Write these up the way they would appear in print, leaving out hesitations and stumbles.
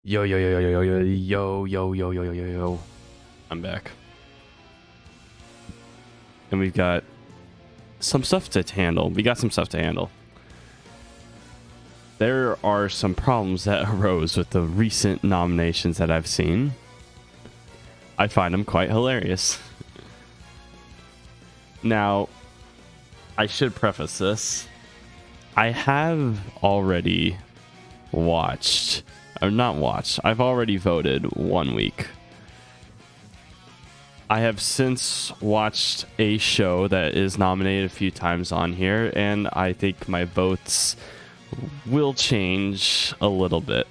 Yo, yo, yo, yo, yo, yo, yo, yo, yo, yo, yo, yo, yo. I'm back. And we've got some stuff to handle. We got some stuff to handle. There are some problems that arose with the recent nominations that I've seen. I find them quite hilarious. Now, I should preface this. I have already watched, or not watched, I've already voted 1 week. I have since watched a show that is nominated a few times on here, and I think my votes will change a little bit.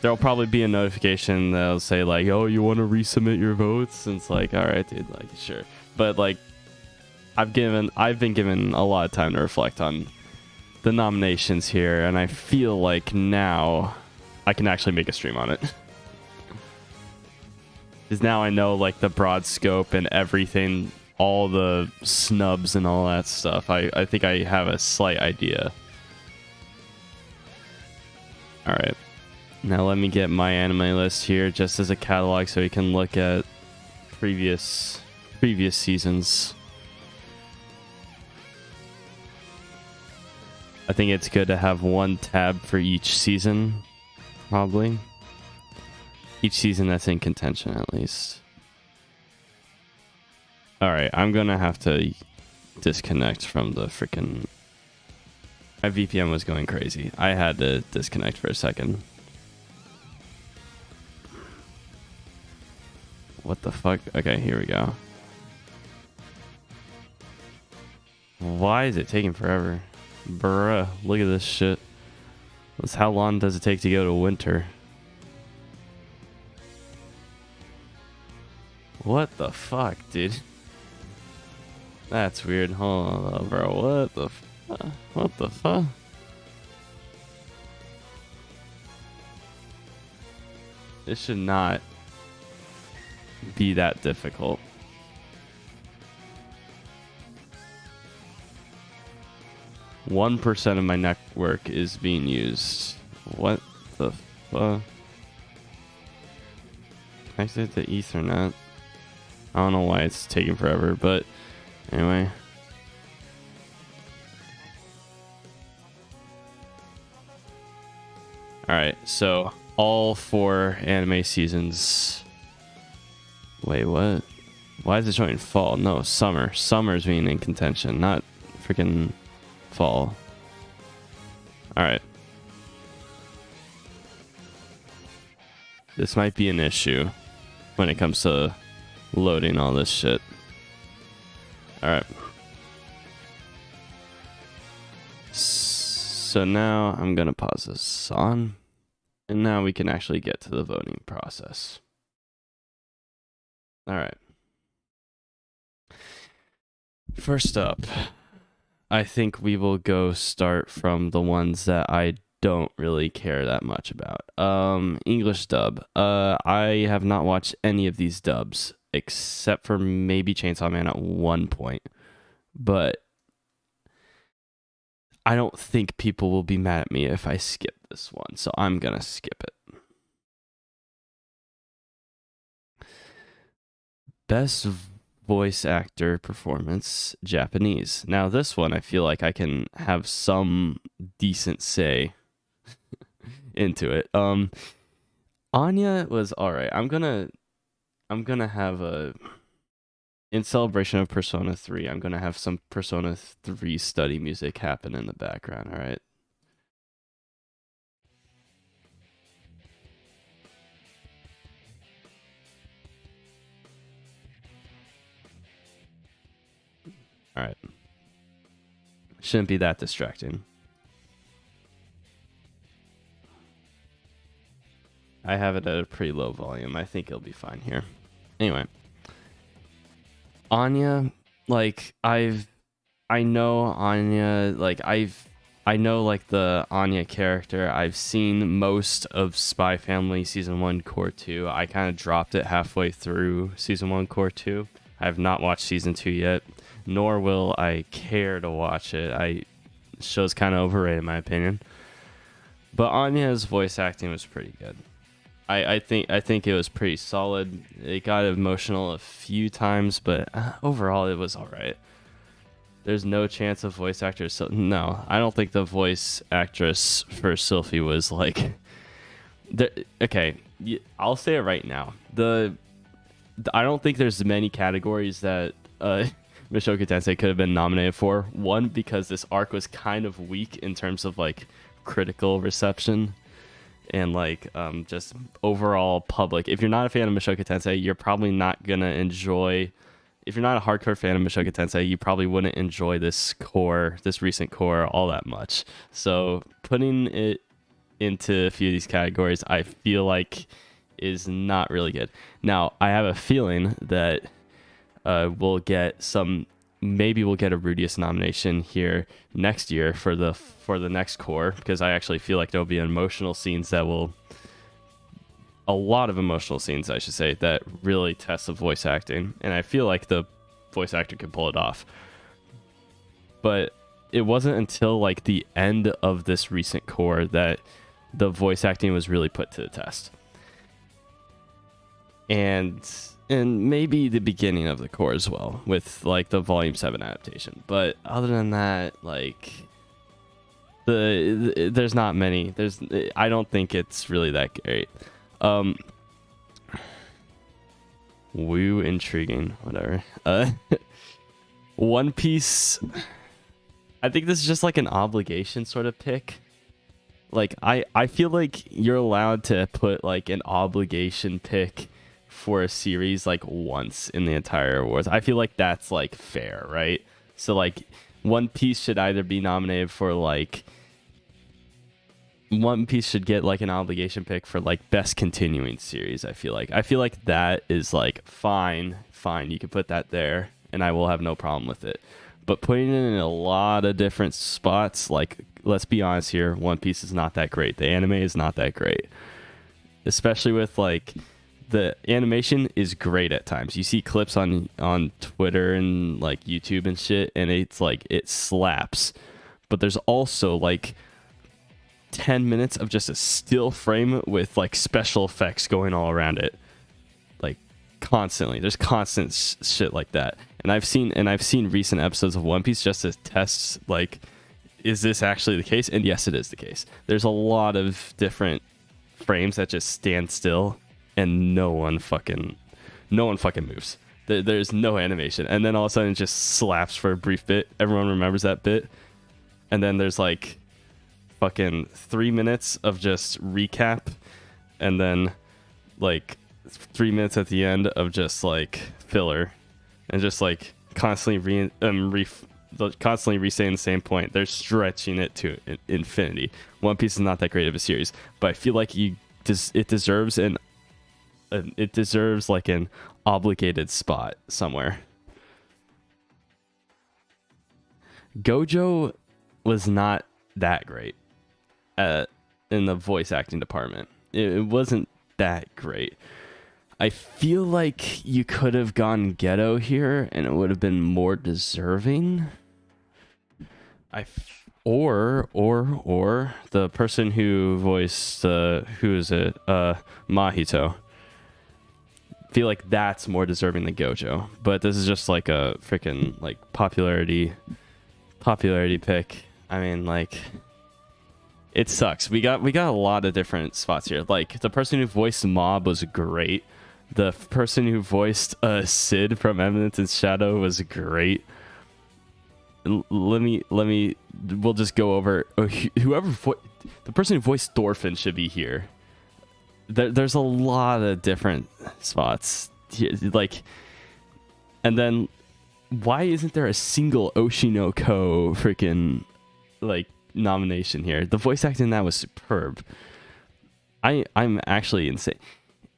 There'll probably be a notification that'll say like, oh, you want to resubmit your votes? And it's like, all right, dude, like, sure. But like, I've been given a lot of time to reflect on the nominations here, and I feel like now I can actually make a stream on it. Because now I know like the broad scope and everything, all the snubs and all that stuff. I think I have a slight idea. Alright. Now let me get my anime list here just as a catalog so you can look at previous seasons. I think it's good to have one tab for each season, probably. Each season that's in contention, at least. Alright, I'm gonna have to disconnect from the freaking... My VPN was going crazy. I had to disconnect for a second. What the fuck? Okay, here we go. Why is it taking forever? Bruh, look at this shit. How long does it take to go to winter? What the fuck, dude? That's weird. Hold on, bro. What the fuck? What the fuck? This should not be that difficult. One 1% of my network is being used. What the fuck? Connected to Ethernet. I don't know why it's taking forever, but anyway. Alright, so all 4 anime seasons. Wait, what? Why is it showing fall? No, summer. Summer's being in contention, not freaking fall. Alright. This might be an issue when it comes to loading all this shit. Alright. So now I'm gonna pause this on, and now we can actually get to the voting process. Alright. First up, I think we will go start from the ones that I don't really care that much about. English dub. I have not watched any of these dubs except for maybe Chainsaw Man at one point, but I don't think people will be mad at me if I skip this one, so I'm gonna skip it. Best voice actor performance, Japanese. Now this one I feel like I can have some decent say into it. Anya was alright. I'm gonna have a, in celebration of Persona 3, I'm gonna have some Persona 3 study music happen in the background, alright? Alright. Shouldn't be that distracting. I have it at a pretty low volume. I think it'll be fine here. Anyway. Anya, like, I know Anya, like, I know, like, the Anya character. I've seen most of Spy Family Season 1, Core 2. I kind of dropped it halfway through Season 1, Core 2. I have not watched Season 2 yet, nor will I care to watch it. The show's kind of overrated, in my opinion. But Anya's voice acting was pretty good. I think it was pretty solid. It got emotional a few times, but overall it was all right. There's no chance of voice actors. So no, I don't think the voice actress for Sylphie was like. Okay, I'll say it right now. I don't think there's many categories that Mushoku Tensei could have been nominated for. One, because this arc was kind of weak in terms of like critical reception and like just overall public. If you're not a fan of Mushoku Tensei, you're probably not gonna enjoy. If you're not a hardcore fan of Mushoku Tensei, you probably wouldn't enjoy this recent core, all that much. So putting it into a few of these categories, I feel like is not really good. Now, I have a feeling that we'll get maybe we'll get a Rudius nomination here next year for the next core, because I actually feel like there'll be emotional scenes a lot of emotional scenes, I should say, that really test the voice acting, and I feel like the voice actor could pull it off. But it wasn't until like the end of this recent core that the voice acting was really put to the test. And maybe the beginning of the core as well, with like the Volume 7 adaptation. But other than that, like there's not many. I don't think it's really that great. Woo, intriguing, whatever. One Piece, I think this is just like an obligation sort of pick. Like I feel like you're allowed to put like an obligation pick for a series like once in the entire awards. I feel like that's like fair, right? So like One Piece should either be nominated for like One Piece should get like an obligation pick for like best continuing series. I feel like that is like fine. You can put that there and I will have no problem with it. But putting it in a lot of different spots, like, let's be honest here, One Piece is not that great. The anime is not that great. Especially with like the animation is great at times. You see clips on Twitter and like YouTube and shit, and it's like it slaps. But there's also like 10 minutes of just a still frame with like special effects going all around it, like constantly. There's constant shit like that, and I've seen recent episodes of One Piece just to test like, is this actually the case? And yes, it is the case. There's a lot of different frames that just stand still and no one fucking moves. There's no animation, and then all of a sudden it just slaps for a brief bit. Everyone remembers that bit, and then there's like fucking 3 minutes of just recap, and then like 3 minutes at the end of just like filler, and just like constantly re-saying the same point. They're stretching it to infinity. One Piece is not that great of a series, but I feel like it deserves like an obligated spot somewhere. Gojo was not that great in the voice acting department. It wasn't that great. I feel like you could have gone Ghetto here and it would have been more deserving. Or the person who voiced who is it? Mahito. I feel like that's more deserving than Gojo. But this is just like a freaking like popularity pick. I mean, like, it sucks. We got a lot of different spots here. Like, the person who voiced Mob was great. The person who voiced Sid from Eminence in Shadow was great. We'll just go over the person who voiced Thorfinn should be here. There's a lot of different spots here, like, and then why isn't there a single Oshinoko freaking like nomination here? The voice acting in that was superb. I'm actually insane.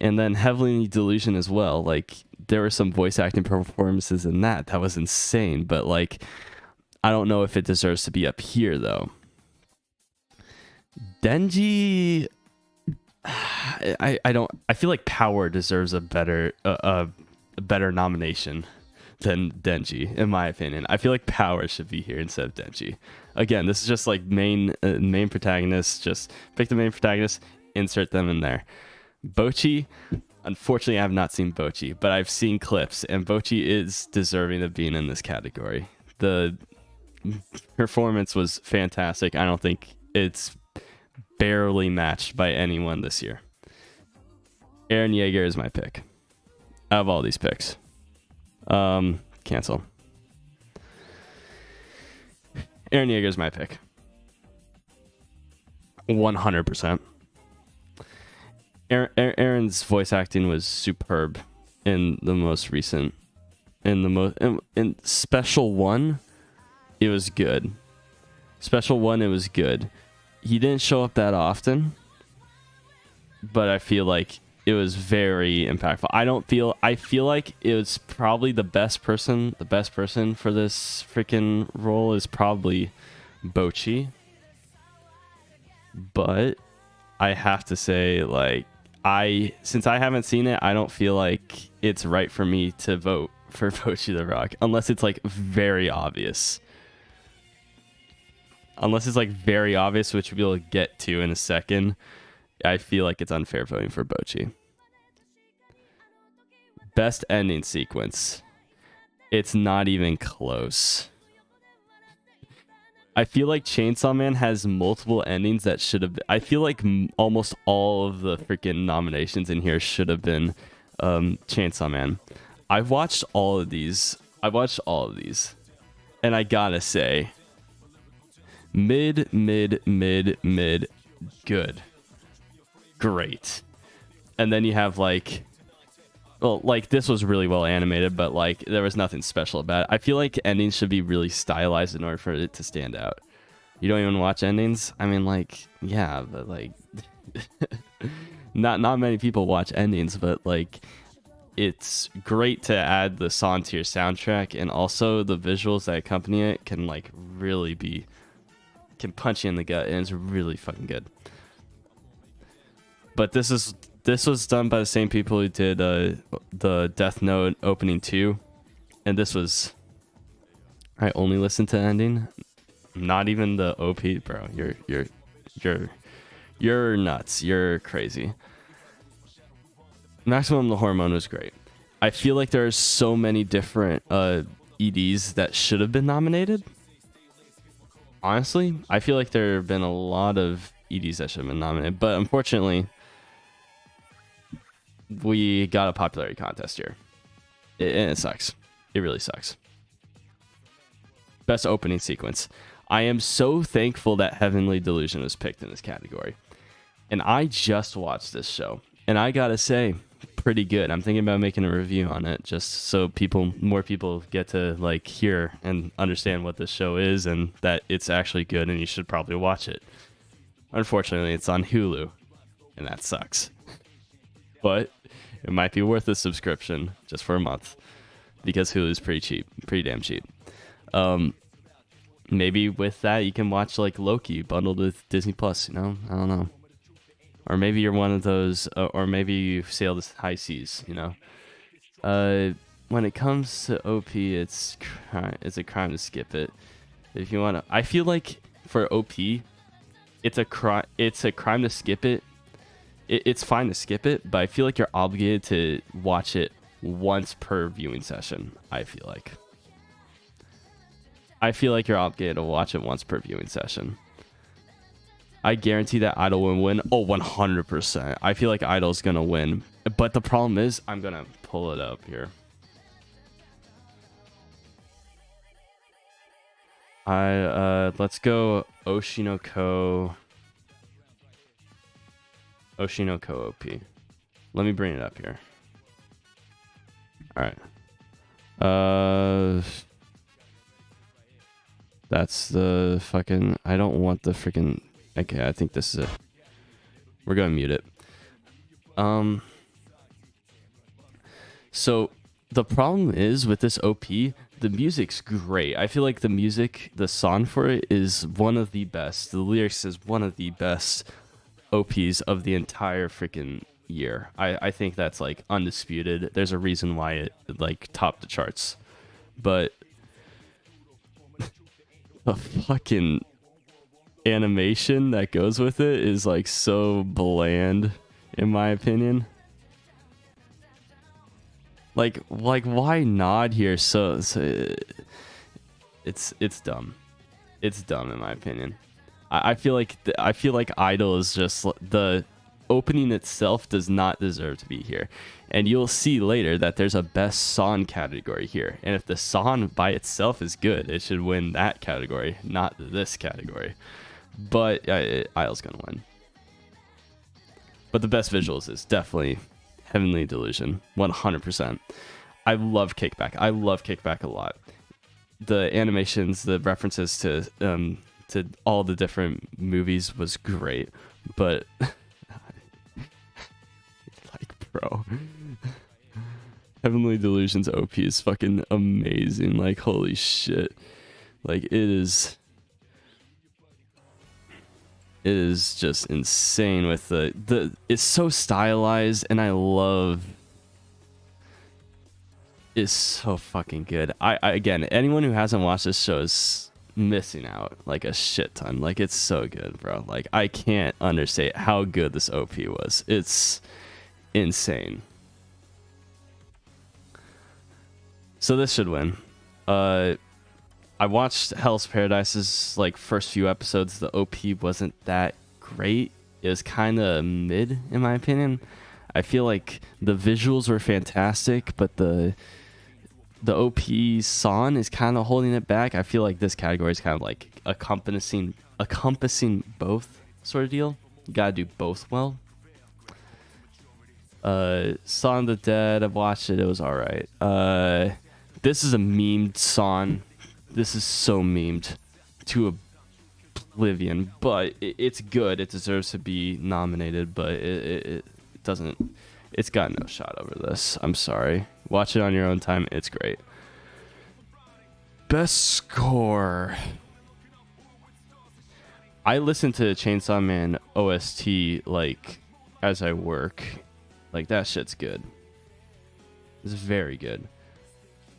And then Heavenly Delusion as well. Like, there were some voice acting performances in that was insane, but like, I don't know if it deserves to be up here though. Denji, I feel like Power deserves a better nomination. than Denji, in my opinion. I feel like Power should be here instead of Denji. Again, this is just like main protagonists. Just pick the main protagonist, insert them in there. Bocchi, unfortunately, I have not seen Bocchi, but I've seen clips, and Bocchi is deserving of being in this category. The performance was fantastic. I don't think it's barely matched by anyone this year. Eren Yeager is my pick out of all these picks. Cancel. Eren Yeager is my pick. 100%. Eren's voice acting was superb in the most recent. In Special 1, it was good. Special 1, it was good. He didn't show up that often, but I feel like it was very impactful. I feel like it was probably the best person for this freaking role is probably Bocchi. But I have to say, like, since I haven't seen it, I don't feel like it's right for me to vote for Bocchi the Rock unless it's like very obvious. Which we'll get to in a second. I feel like it's unfair voting for Bocchi. Best ending sequence. It's not even close. I feel like Chainsaw Man has multiple endings that should have been. I feel like almost all of the freaking nominations in here should have been Chainsaw Man. I've watched all of these. And I gotta say, mid, good. Great. And then you have like this was really well animated, but like there was nothing special about it. I feel like endings should be really stylized in order for it to stand out. You don't even watch endings? I mean, like, yeah, but like not many people watch endings, but like it's great to add the song to your soundtrack, and also the visuals that accompany it can like really can punch you in the gut, and it's really fucking good. But this was done by the same people who did the Death Note opening 2, and this was. I only listened to ending, not even the OP, bro. You're nuts. You're crazy. Maximum the Hormone was great. I feel like there's so many different EDs that should have been nominated. Honestly, I feel like there have been a lot of EDs that should have been nominated, but unfortunately, we got a popularity contest here. And it sucks. It really sucks. Best opening sequence. I am so thankful that Heavenly Delusion was picked in this category. And I just watched this show, and I gotta say, pretty good. I'm thinking about making a review on it just so more people get to like hear and understand what this show is and that it's actually good and you should probably watch it. Unfortunately, it's on Hulu, and that sucks. But it might be worth a subscription just for a month because Hulu's pretty damn cheap. Maybe with that you can watch like Loki bundled with Disney Plus, you know? I don't know. Or maybe you're one of those, or maybe you sail the high seas, you know? When it comes to OP, it's a crime to skip it. If you want to, I feel like for OP, it's a crime to skip it. It's fine to skip it, but I feel like you're obligated to watch it once per viewing session. I feel like you're obligated to watch it once per viewing session. I guarantee that Idol will win. Oh, 100%. I feel like Idol's going to win. But the problem is, I'm going to pull it up here. Let's go Oshinoko OP. Let me bring it up here. All right. That's the fucking. I don't want the freaking. Okay, I think this is it. We're gonna mute it. So the problem is with this OP, the music's great. I feel like the song for it is one of the best. The lyrics is one of the best OPs of the entire freaking year. I think that's like undisputed. There's a reason why it like topped the charts. but the fucking animation that goes with it is like so bland, in my opinion. Like why nod here? So it's dumb. It's dumb in my opinion. I feel like Idol is just the opening itself does not deserve to be here, and you'll see later that there's a best song category here, and if the song by itself is good, it should win that category, not this category. But Idol's gonna win. But the best visuals is definitely Heavenly Delusion, 100%. I love Kickback. I love Kickback a lot. The animations, the references to all the different movies was great, but like, bro, Heavenly Delusion's OP is fucking amazing. Like, holy shit. Like, it is just insane with the it's so stylized, and I love, it's so fucking good. I again, anyone who hasn't watched this show is missing out like a shit ton. Like, it's so good, bro. Like, I can't understate how good this OP was. It's insane. So this should win. I watched Hell's Paradise's like first few episodes. The OP wasn't that great. It was kind of mid, in my opinion. I feel like the visuals were fantastic, but the OP song is kind of holding it back. I feel like this category is kind of like encompassing both sort of deal. You gotta do both well. Song of the Dead, I've watched it. It was all right. This is a memed song. This is so memed to oblivion, but it's good. It deserves to be nominated, but it doesn't. It's got no shot over this. I'm sorry. Watch it on your own time. It's great. Best score. I listen to Chainsaw Man OST like as I work. Like, that shit's good. It's very good.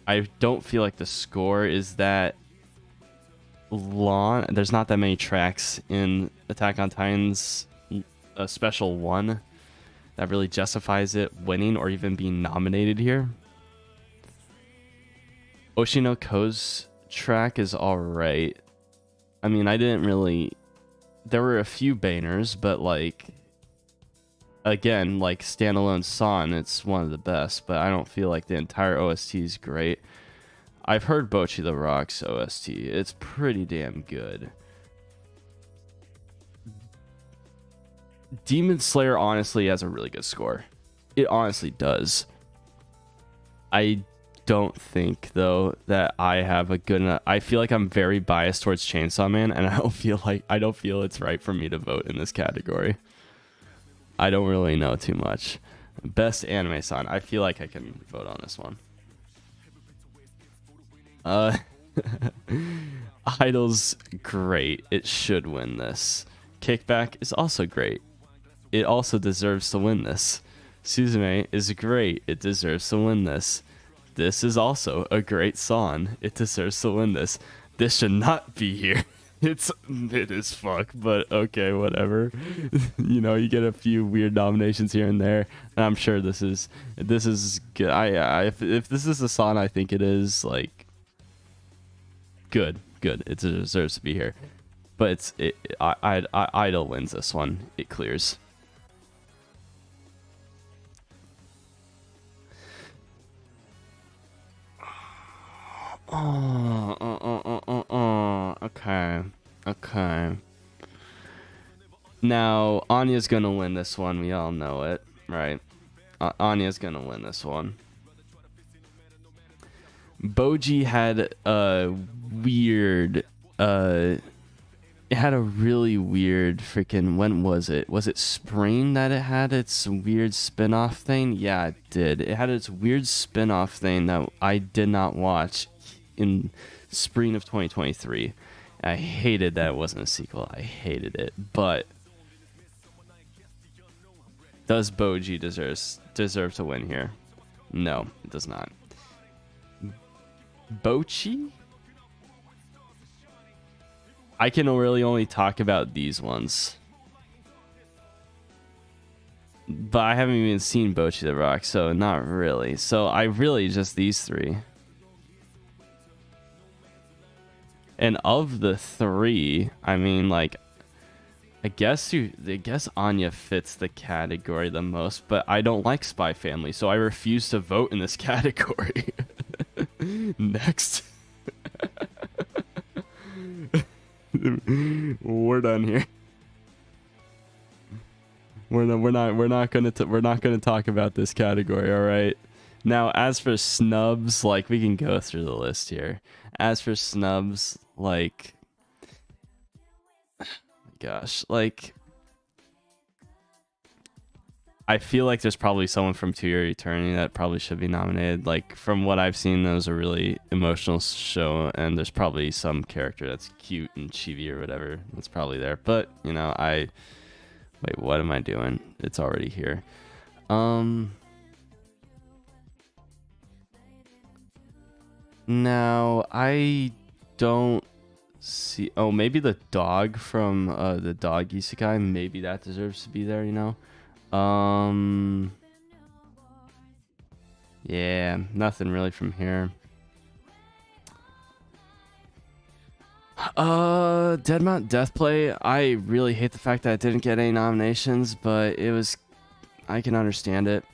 I don't feel like the score is that long. There's not that many tracks in Attack on Titan's special one that really justifies it winning or even being nominated here. Oshinoko-ko's track is alright. I mean, I didn't really... There were a few bangers, but like... Again, like standalone song, it's one of the best, but I don't feel like the entire OST is great. I've heard Bocchi the Rock's OST. It's pretty damn good. Demon Slayer honestly has a really good score. It honestly does. I don't think though that I have a good enough... I feel like I'm very biased towards Chainsaw Man, and I don't feel it's right for me to vote in this category. I don't really know too much. Best anime song. I feel like I can vote on this one. Idol's great. It should win this. Kickback is also great. It also deserves to win this. Suzume is great. It deserves to win this. This is also a great song. It deserves to win this. This should not be here. It's mid as fuck, but okay, whatever. You know, you get a few weird nominations here and there, and I'm sure this is good. If this is the song I think it is, like, good. It deserves to be here. But Idol wins this one. It clears. Okay. Now, Anya's gonna win this one. We all know it, right? Anya's gonna win this one. Boji had a weird... it had a really weird freaking... When was it? Was it spring that it had its weird spin-off thing? Yeah, it did. It had its weird spin-off thing that I did not watch in spring of 2023. I hated that it wasn't a sequel. I hated it. But does Boji deserve to win here? No, it does not. Bochi? I can really only talk about these ones. But I haven't even seen Bochi the Rock, so not really. So I really just these three. And of the three, I mean, like, I guess Anya fits the category the most, but I don't like Spy Family, so I refuse to vote in this category. Next. We're done here. We're not gonna talk about this category, all right? Now, as for snubs, like, we can go through the list here. As for snubs, like, gosh, like, I feel like there's probably someone from To Your Eternity that probably should be nominated. Like, from what I've seen, that was a really emotional show, and there's probably some character that's cute and chibi or whatever that's probably there. But, you know, wait, what am I doing? It's already here. Now, I don't see... Oh, maybe the dog from the dog isekai, maybe that deserves to be there, you know? Yeah, nothing really from here. Deadmount Deathplay, I really hate the fact that it didn't get any nominations, but it was... I can understand it.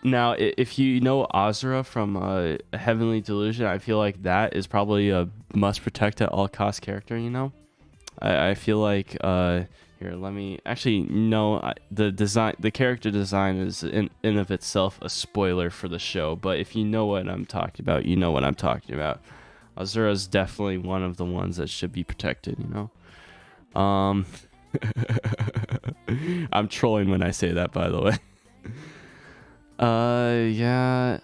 Now, if you know Azura from Heavenly Delusion, I feel like that is probably a must protect at all cost character, you know? I feel like here, let me actually no, the character design is in of itself a spoiler for the show, but if you know what I'm talking about, you know what I'm talking about. Azura is definitely one of the ones that should be protected, you know. I'm trolling when I say that, by the way. Yeah,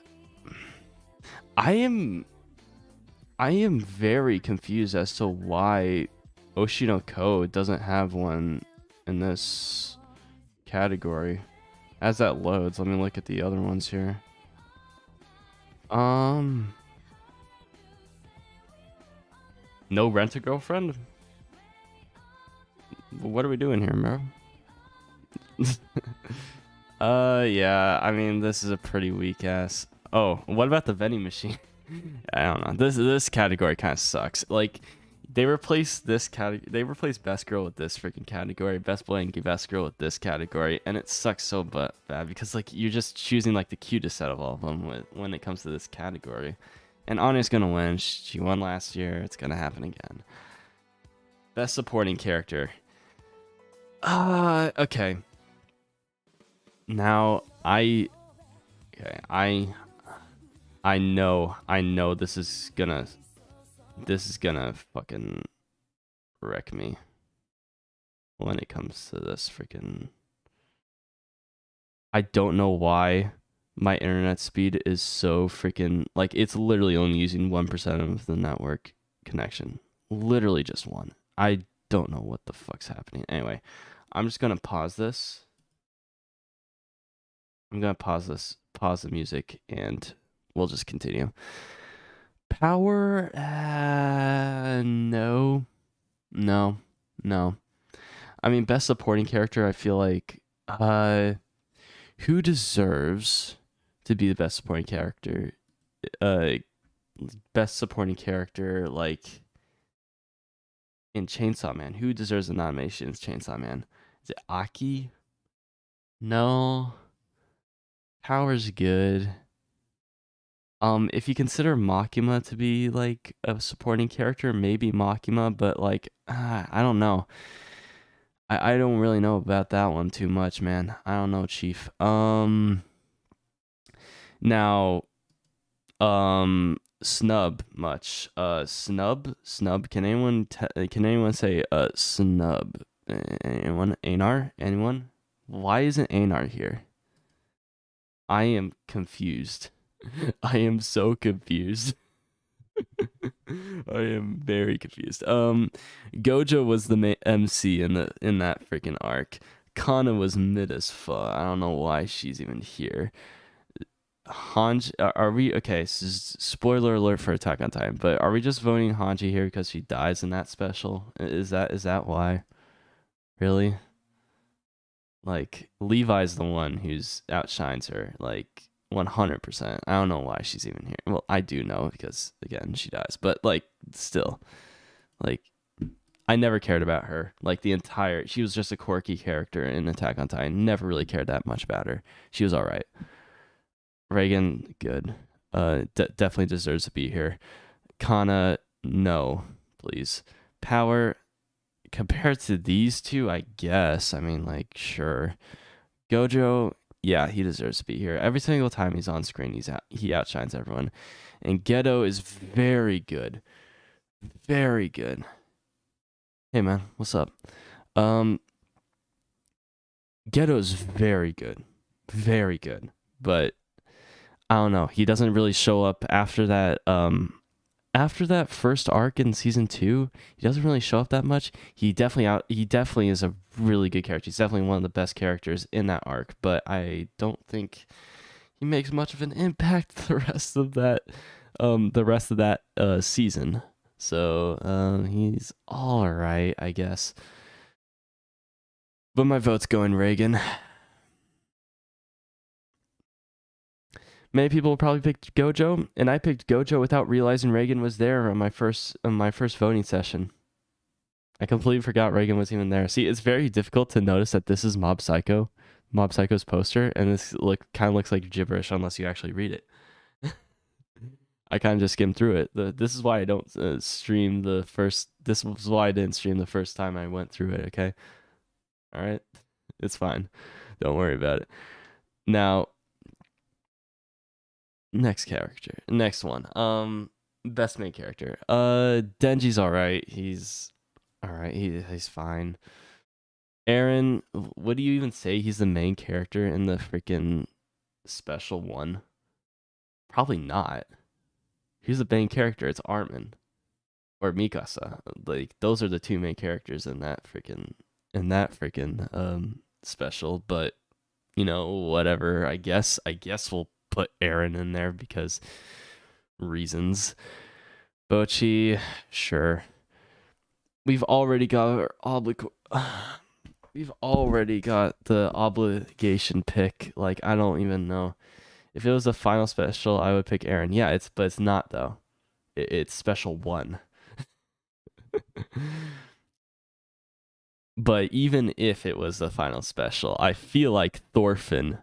I am very confused as to why Oshinoko doesn't have one in this category. As that loads, let me look at the other ones here. No Rent-A-Girlfriend? What are we doing here, bro? Yeah, I mean, this is a pretty weak ass. Oh, what about the vending machine? I don't know. This category kind of sucks. Like, they replaced this category. They replaced Best Girl with this freaking category. Best Boy and Best Girl with this category, and it sucks so bad because like you're just choosing like the cutest out of all of them when it comes to this category. And Anya's gonna win. She won last year. It's gonna happen again. Best Supporting Character. Okay. Now I know this is gonna fucking wreck me when it comes to this freaking... I don't know why my internet speed is so freaking... Like, it's literally only using 1% of the network connection. Literally just one. I don't know what the fuck's happening. Anyway, I'm just gonna pause this. I'm gonna pause the music, and we'll just continue. Power, no. I mean, Best Supporting Character, I feel like, who deserves to be the Best Supporting Character? Best Supporting Character, like, in Chainsaw Man. Who deserves the nomination in Chainsaw Man? Is it Aki? No. Power's good. If you consider Makima to be like a supporting character, maybe Makima, but like, I don't know. I don't really know about that one too much, man. I don't know, Chief. Now, snub much. Snub. Can anyone say snub? Anyone? Anar? Anyone? Why isn't Anar here? I am confused. I am so confused. I am very confused. Gojo was the MC in that freaking arc. Kana was mid as fuck. I don't know why she's even here. Hanji, are we okay? Spoiler alert for Attack on Titan, but are we just voting Hanji here because she dies in that special? Is that why? Really? Like Levi's the one who's outshines her, like 100%. I don't know why she's even here. Well, I do know because again she dies, but like still, like I never cared about her. Like she was just a quirky character in Attack on Titan. Never really cared that much about her. She was all right. Reagan, good. Definitely deserves to be here. Kana, no, please. Power, compared to these two, I guess. I mean, like, sure. Gojo, yeah, he deserves to be here. Every single time he's on screen, he outshines everyone. And Geto is very good, very good. Hey man, what's up? Um, Geto's very good, very good, but I don't know. He doesn't really show up after that. After that first arc in season 2, he doesn't really show up that much. He definitely is a really good character. He's definitely one of the best characters in that arc, but I don't think he makes much of an impact the rest of that season. So he's all right, I guess. But my vote's going Reagan. Many people probably picked Gojo, and I picked Gojo without realizing Reagan was there on my first voting session. I completely forgot Reagan was even there. See, it's very difficult to notice that this is Mob Psycho's poster, and this kind of looks like gibberish unless you actually read it. I kind of just skimmed through it. This is why I don't stream the first. This was why I didn't stream the first time I went through it. Okay, all right, it's fine. Don't worry about it. Now, next one. Best main character. Denji's all right. He's all right. He's fine. Eren, what do you even say? He's the main character in the freaking special one? Probably not. Who's the main character? It's Armin or Mikasa. Like those are the two main characters in that freaking special. But you know, whatever. I guess we'll put Eren in there because reasons. Bochi, sure. We've already got the obligation pick. Like I don't even know. If it was a final special, I would pick Eren. Yeah, but it's not though. It's special 1. But even if it was the final special, I feel like Thorfinn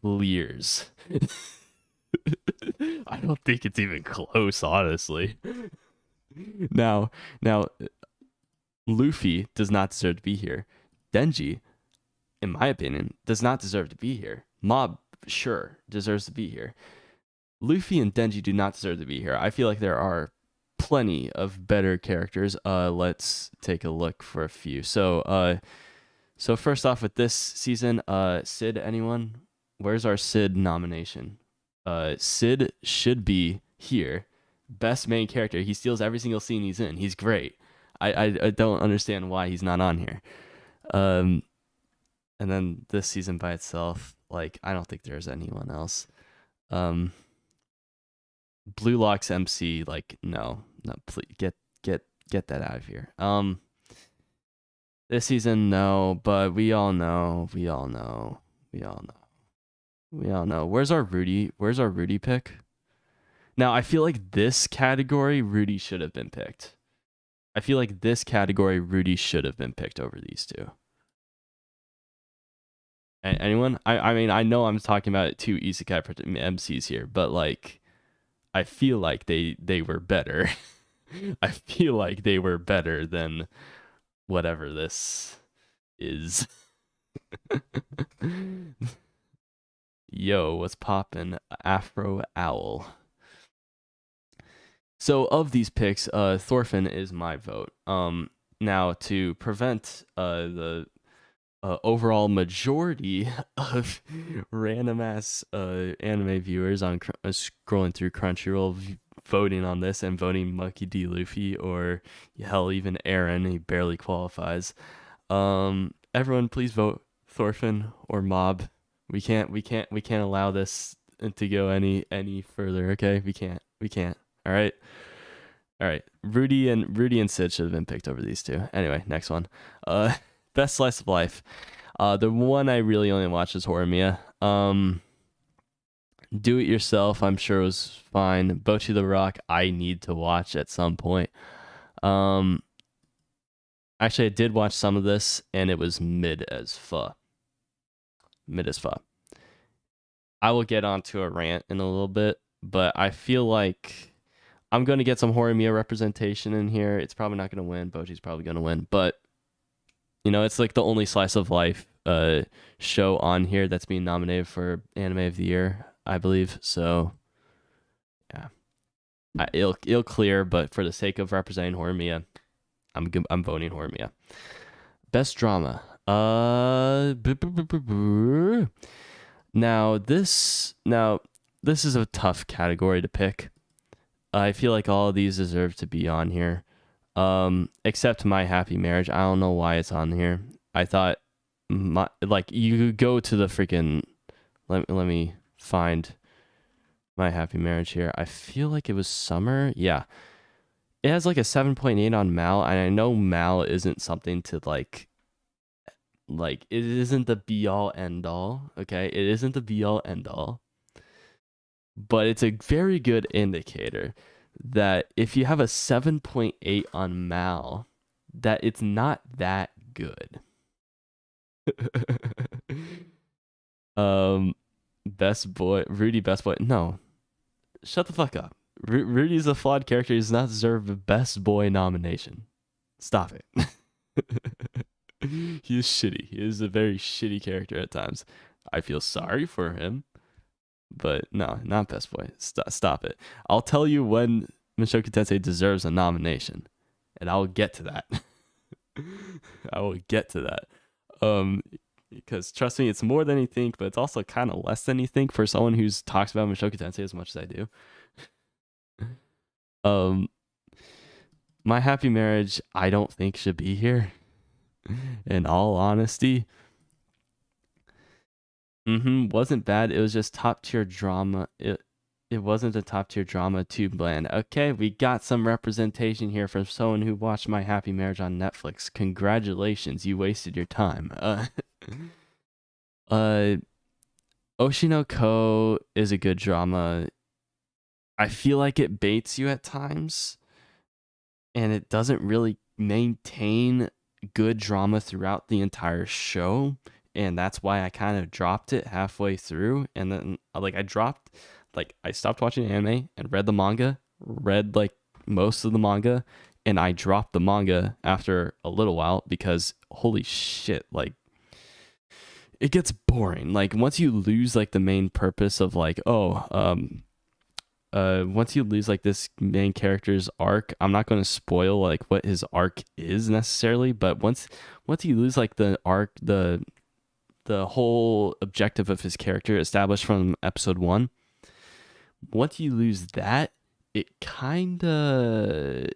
clears. I don't think it's even close, honestly. Now, Luffy does not deserve to be here. Denji, in my opinion, does not deserve to be here. Mob, sure, deserves to be here. Luffy and Denji do not deserve to be here. I feel like there are plenty of better characters. Let's take a look for a few. So first off with this season, Sid, anyone? Where's our Sid nomination? Sid should be here. Best main character. He steals every single scene he's in. He's great. I don't understand why he's not on here. And then this season by itself, like I don't think there's anyone else. Blue Lock's MC, like no, please get that out of here. This season, no, but we all know. Where's our Rudy pick? Now I feel like this category Rudy should have been picked. Over these two. Anyone? I mean, I know I'm talking about two isekai MCs here, but like I feel like they were better. I feel like they were better than whatever this is. Yo, what's poppin'? Afro Owl. So of these picks, Thorfinn is my vote. Now to prevent the overall majority of random ass anime viewers on scrolling through Crunchyroll voting on this and voting Monkey D. Luffy or hell even Eren, he barely qualifies. Everyone please vote Thorfinn or Mob. We can't allow this to go any further. Okay, we can't. All right, all right. Rudy and Sid should have been picked over these two. Anyway, next one. Best slice of life. The one I really only watched is Horimiya. Do It Yourself, I'm sure was fine. Bocchi the Rock, I need to watch at some point. Actually, I did watch some of this, and it was mid as fuck. Mid as fuck. I will get onto a rant in a little bit, but I feel like I'm going to get some Horimiya representation in here. It's probably not going to win. Bocchi's probably going to win, but it's like the only slice of life show on here that's being nominated for Anime of the Year, I believe. So, yeah, it'll clear. But for the sake of representing Horimiya, I'm voting Horimiya. Best drama. Now this is a tough category to pick. I feel like all of these deserve to be on here. Except My Happy Marriage. I don't know why it's on here. I thought you go to the freaking let me find My Happy Marriage here. I feel like it was summer. Yeah. It has like a 7.8 on Mal, and I know Mal isn't something to like it isn't the be all end all, okay? It isn't the be all end all. But it's a very good indicator that if you have a 7.8 on Mal, that it's not that good. Best boy, Rudy, best boy. No, shut the fuck up. Rudy's a flawed character. He does not deserve a best boy nomination. Stop it. He is shitty. He is a very shitty character at times. I feel sorry for him. But no, not best boy. Stop it. I'll tell you when Mushoku Tensei deserves a nomination, and I'll get to that. I will get to that. Because trust me, it's more than you think, but it's also kind of less than you think for someone who's talks about Mushoku Tensei as much as I do. My Happy Marriage, I don't think should be here. In all honesty. Wasn't bad. It was just top tier drama. It wasn't a top tier drama, too bland. Okay, we got some representation here from someone who watched My Happy Marriage on Netflix. Congratulations, you wasted your time. Oshino Ko is a good drama. I feel like it baits you at times, and it doesn't really maintain good drama throughout the entire show. And that's why I kind of dropped it halfway through. And then I stopped watching anime and read the manga, read like most of the manga, and I dropped the manga after a little while because holy shit, like it gets boring. Like once you lose like the main purpose of like, once you lose like this main character's arc, I'm not going to spoil like what his arc is necessarily, but once you lose like the arc, the whole objective of his character established from episode 1, once you lose that, it kind of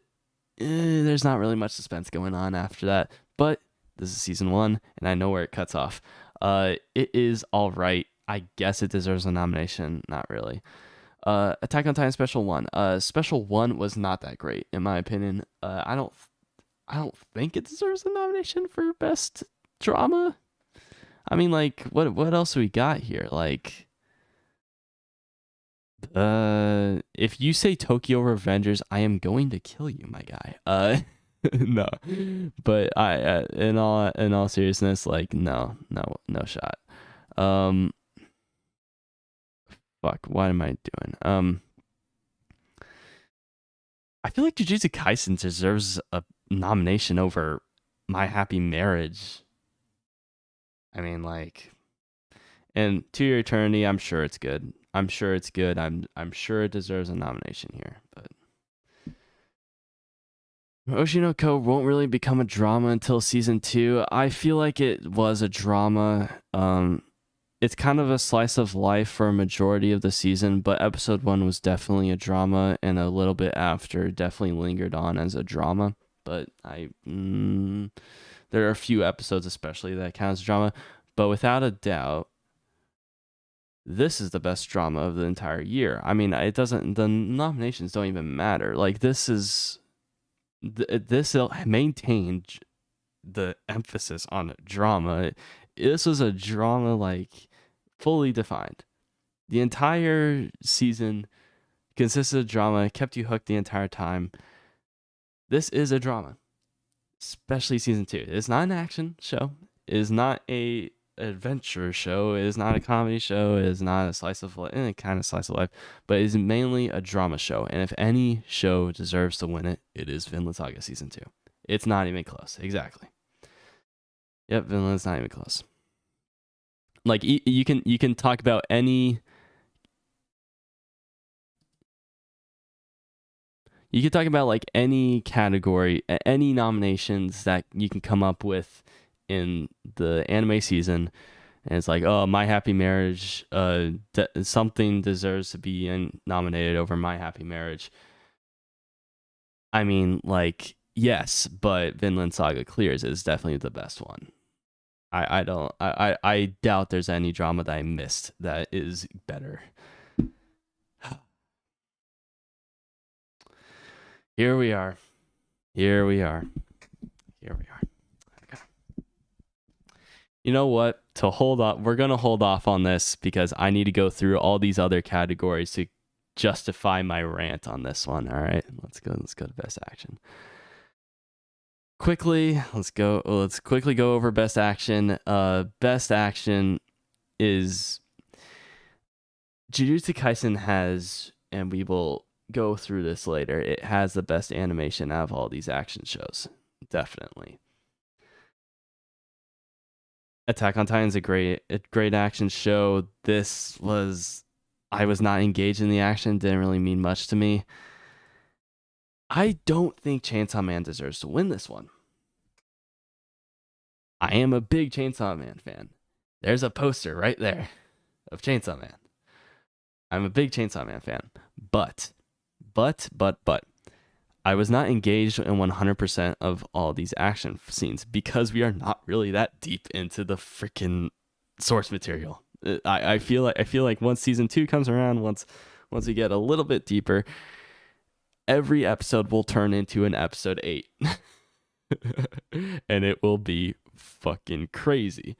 there's not really much suspense going on after that. But this is season 1, and I know where it cuts off. It is all right. I guess it deserves a nomination. Not really. Attack on Titan Special 1. Special 1 was not that great in my opinion. I don't think it deserves a nomination for best drama. I mean, like, what else we got here? Like, if you say Tokyo Revengers, I am going to kill you, my guy. No, but in all seriousness, like, no shot. Fuck, what am I doing? I feel like Jujutsu Kaisen deserves a nomination over My Happy Marriage. I mean, like, and To Your Eternity, I'm sure it's good. I'm sure it deserves a nomination here, but Oshino Ko won't really become a drama until season 2. I feel like it was a drama. It's kind of a slice of life for a majority of the season, but episode 1 was definitely a drama, and a little bit after definitely lingered on as a drama. But there are a few episodes especially that count as drama, but without a doubt, this is the best drama of the entire year. I mean, it doesn't. The nominations don't even matter. Like this maintained the emphasis on drama. This was a drama like fully defined. The entire season consisted of drama, kept you hooked the entire time. This is a drama, especially season 2. It's not an action show. It is not a adventure show. It is not a comedy show. It is not a slice of life, kind of slice of life, but it is mainly a drama show. And if any show deserves to win it, it is Vinland Saga season 2. It's not even close. Exactly. Yep, Vinland's not even close. Like you can talk about any. You could talk about like any category, any nominations that you can come up with in the anime season, and it's like, oh, My Happy Marriage, something deserves to be nominated over My Happy Marriage. I mean, like, yes, but Vinland Saga Clears is definitely the best one. I doubt there's any drama that I missed that is better. Here we are. Okay. You know what? To hold off, we're gonna hold off on this because I need to go through all these other categories to justify my rant on this one. All right, let's go to best action. Let's quickly go over best action. Best action is Jujutsu Kaisen has, and we will go through this later, it has the best animation out of all these action shows. Definitely. Attack on Titan is a great action show. I was not engaged in the action, didn't really mean much to me. I don't think Chainsaw Man deserves to win this one. I am a big Chainsaw Man fan. There's a poster right there of Chainsaw Man. I'm a big Chainsaw Man fan. But I was not engaged in 100% of all these action scenes because we are not really that deep into the freaking source material. I feel like once season 2 comes around, once we get a little bit deeper, every episode will turn into an episode 8. And it will be fucking crazy.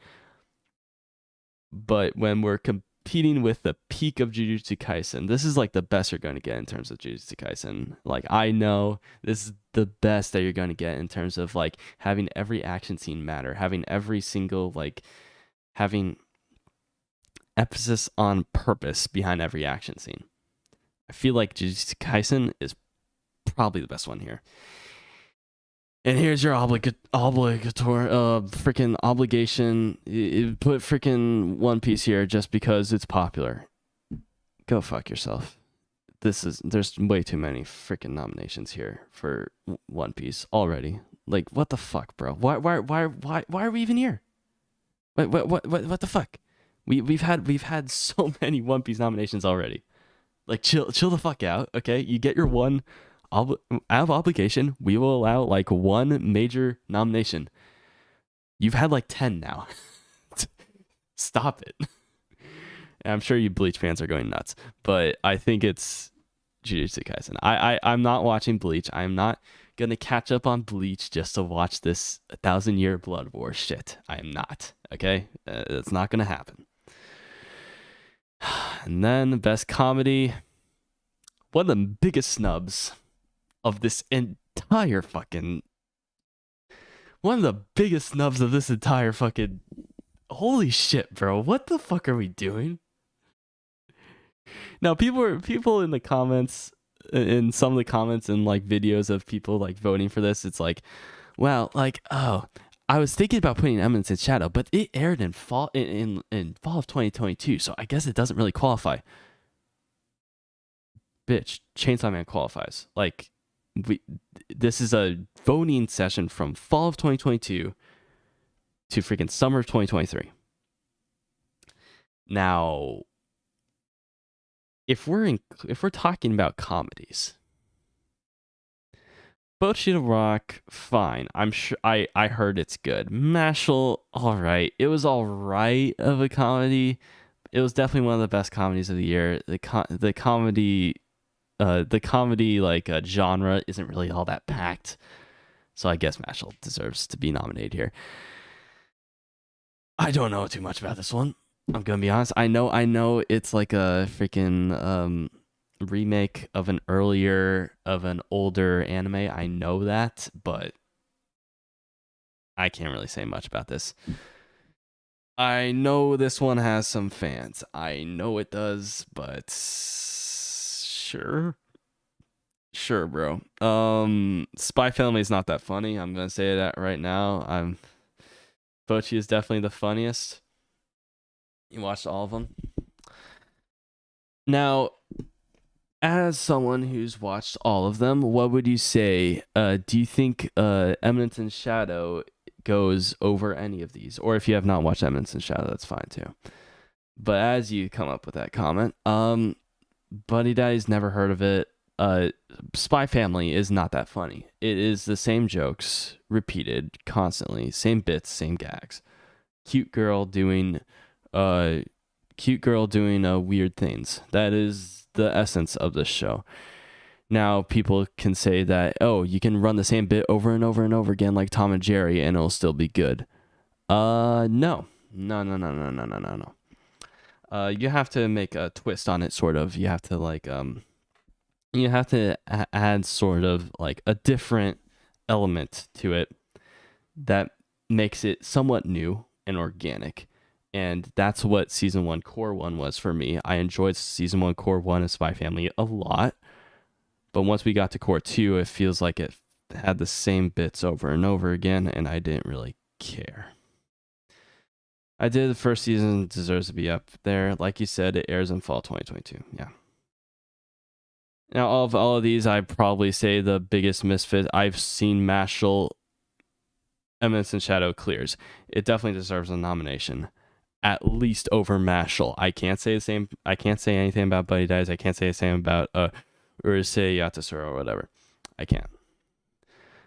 But when we're competing with the peak of Jujutsu Kaisen, this is like the best you're going to get in terms of Jujutsu Kaisen. Like, I know this is the best that you're going to get in terms of like having every action scene matter, having every single, like, having emphasis on purpose behind every action scene. I feel like Jujutsu Kaisen is probably the best one here. And here's your freaking obligation. You put freaking One Piece here just because it's popular. Go fuck yourself. There's way too many freaking nominations here for One Piece already. Like, what the fuck, bro? Why are we even here? What the fuck? We've had so many One Piece nominations already. Like, chill the fuck out, okay? You get your one. Out of obligation, we will allow like one major nomination. You've had like 10 now. Stop it. And I'm sure you Bleach fans are going nuts, but I think it's Jujutsu Kaisen. I'm not watching Bleach. I'm not gonna catch up on Bleach just to watch this 1,000-year blood war shit. I am not. Okay, it's not gonna happen. And then best comedy. One of the biggest snubs of this entire fucking, one of the biggest snubs of this entire fucking, holy shit, bro, what the fuck are we doing? Now, people in the comments, in some of the comments and like videos of people like voting for this, it's like, well, like, oh, I was thinking about putting Eminence in Shadow, but it aired in fall of 2022, so I guess it doesn't really qualify. Bitch, Chainsaw Man qualifies. Like, this is a voting session from fall of 2022 to freaking summer of 2023. Now, if we're talking about comedies, Bochita Rock, fine. I'm sure I heard it's good. Mashal, all right. It was all right of a comedy. It was definitely one of the best comedies of the year. The comedy like genre isn't really all that packed, so I guess Mashal deserves to be nominated here. I don't know too much about this one. I'm gonna be honest. I know it's like a freaking remake of an older anime. I know that, but I can't really say much about this. I know this one has some fans. I know it does, but sure. Sure, bro. Spy Family is not that funny. I'm gonna say that right now. Bocchi is definitely the funniest. You watched all of them. Now, as someone who's watched all of them, what would you say? Do you think Eminence in Shadow goes over any of these? Or if you have not watched Eminence in Shadow, that's fine too. But as you come up with that comment, Buddy Daddy's never heard of it. Spy Family is not that funny. It is the same jokes repeated constantly, same bits, same gags. Cute girl doing weird things. That is the essence of this show. Now people can say that, oh, you can run the same bit over and over and over again like Tom and Jerry and it'll still be good. No. You have to make a twist on it, sort of. You have to add sort of like a different element to it that makes it somewhat new and organic. And that's what season 1 core 1 was for me. I enjoyed season 1 core 1 of Spy Family a lot. But once we got to core 2, it feels like it had the same bits over and over again, and I didn't really care. I did. The first season deserves to be up there. Like you said, it airs in fall 2022. Yeah. Now, of all of these, I'd probably say the biggest misfit. I've seen Mashal, Eminence in Shadow clears. It definitely deserves a nomination, at least over Mashal. I can't say the same. I can't say anything about Buddy Dies. I can't say the same about Urusei Yatsura or whatever. I can't.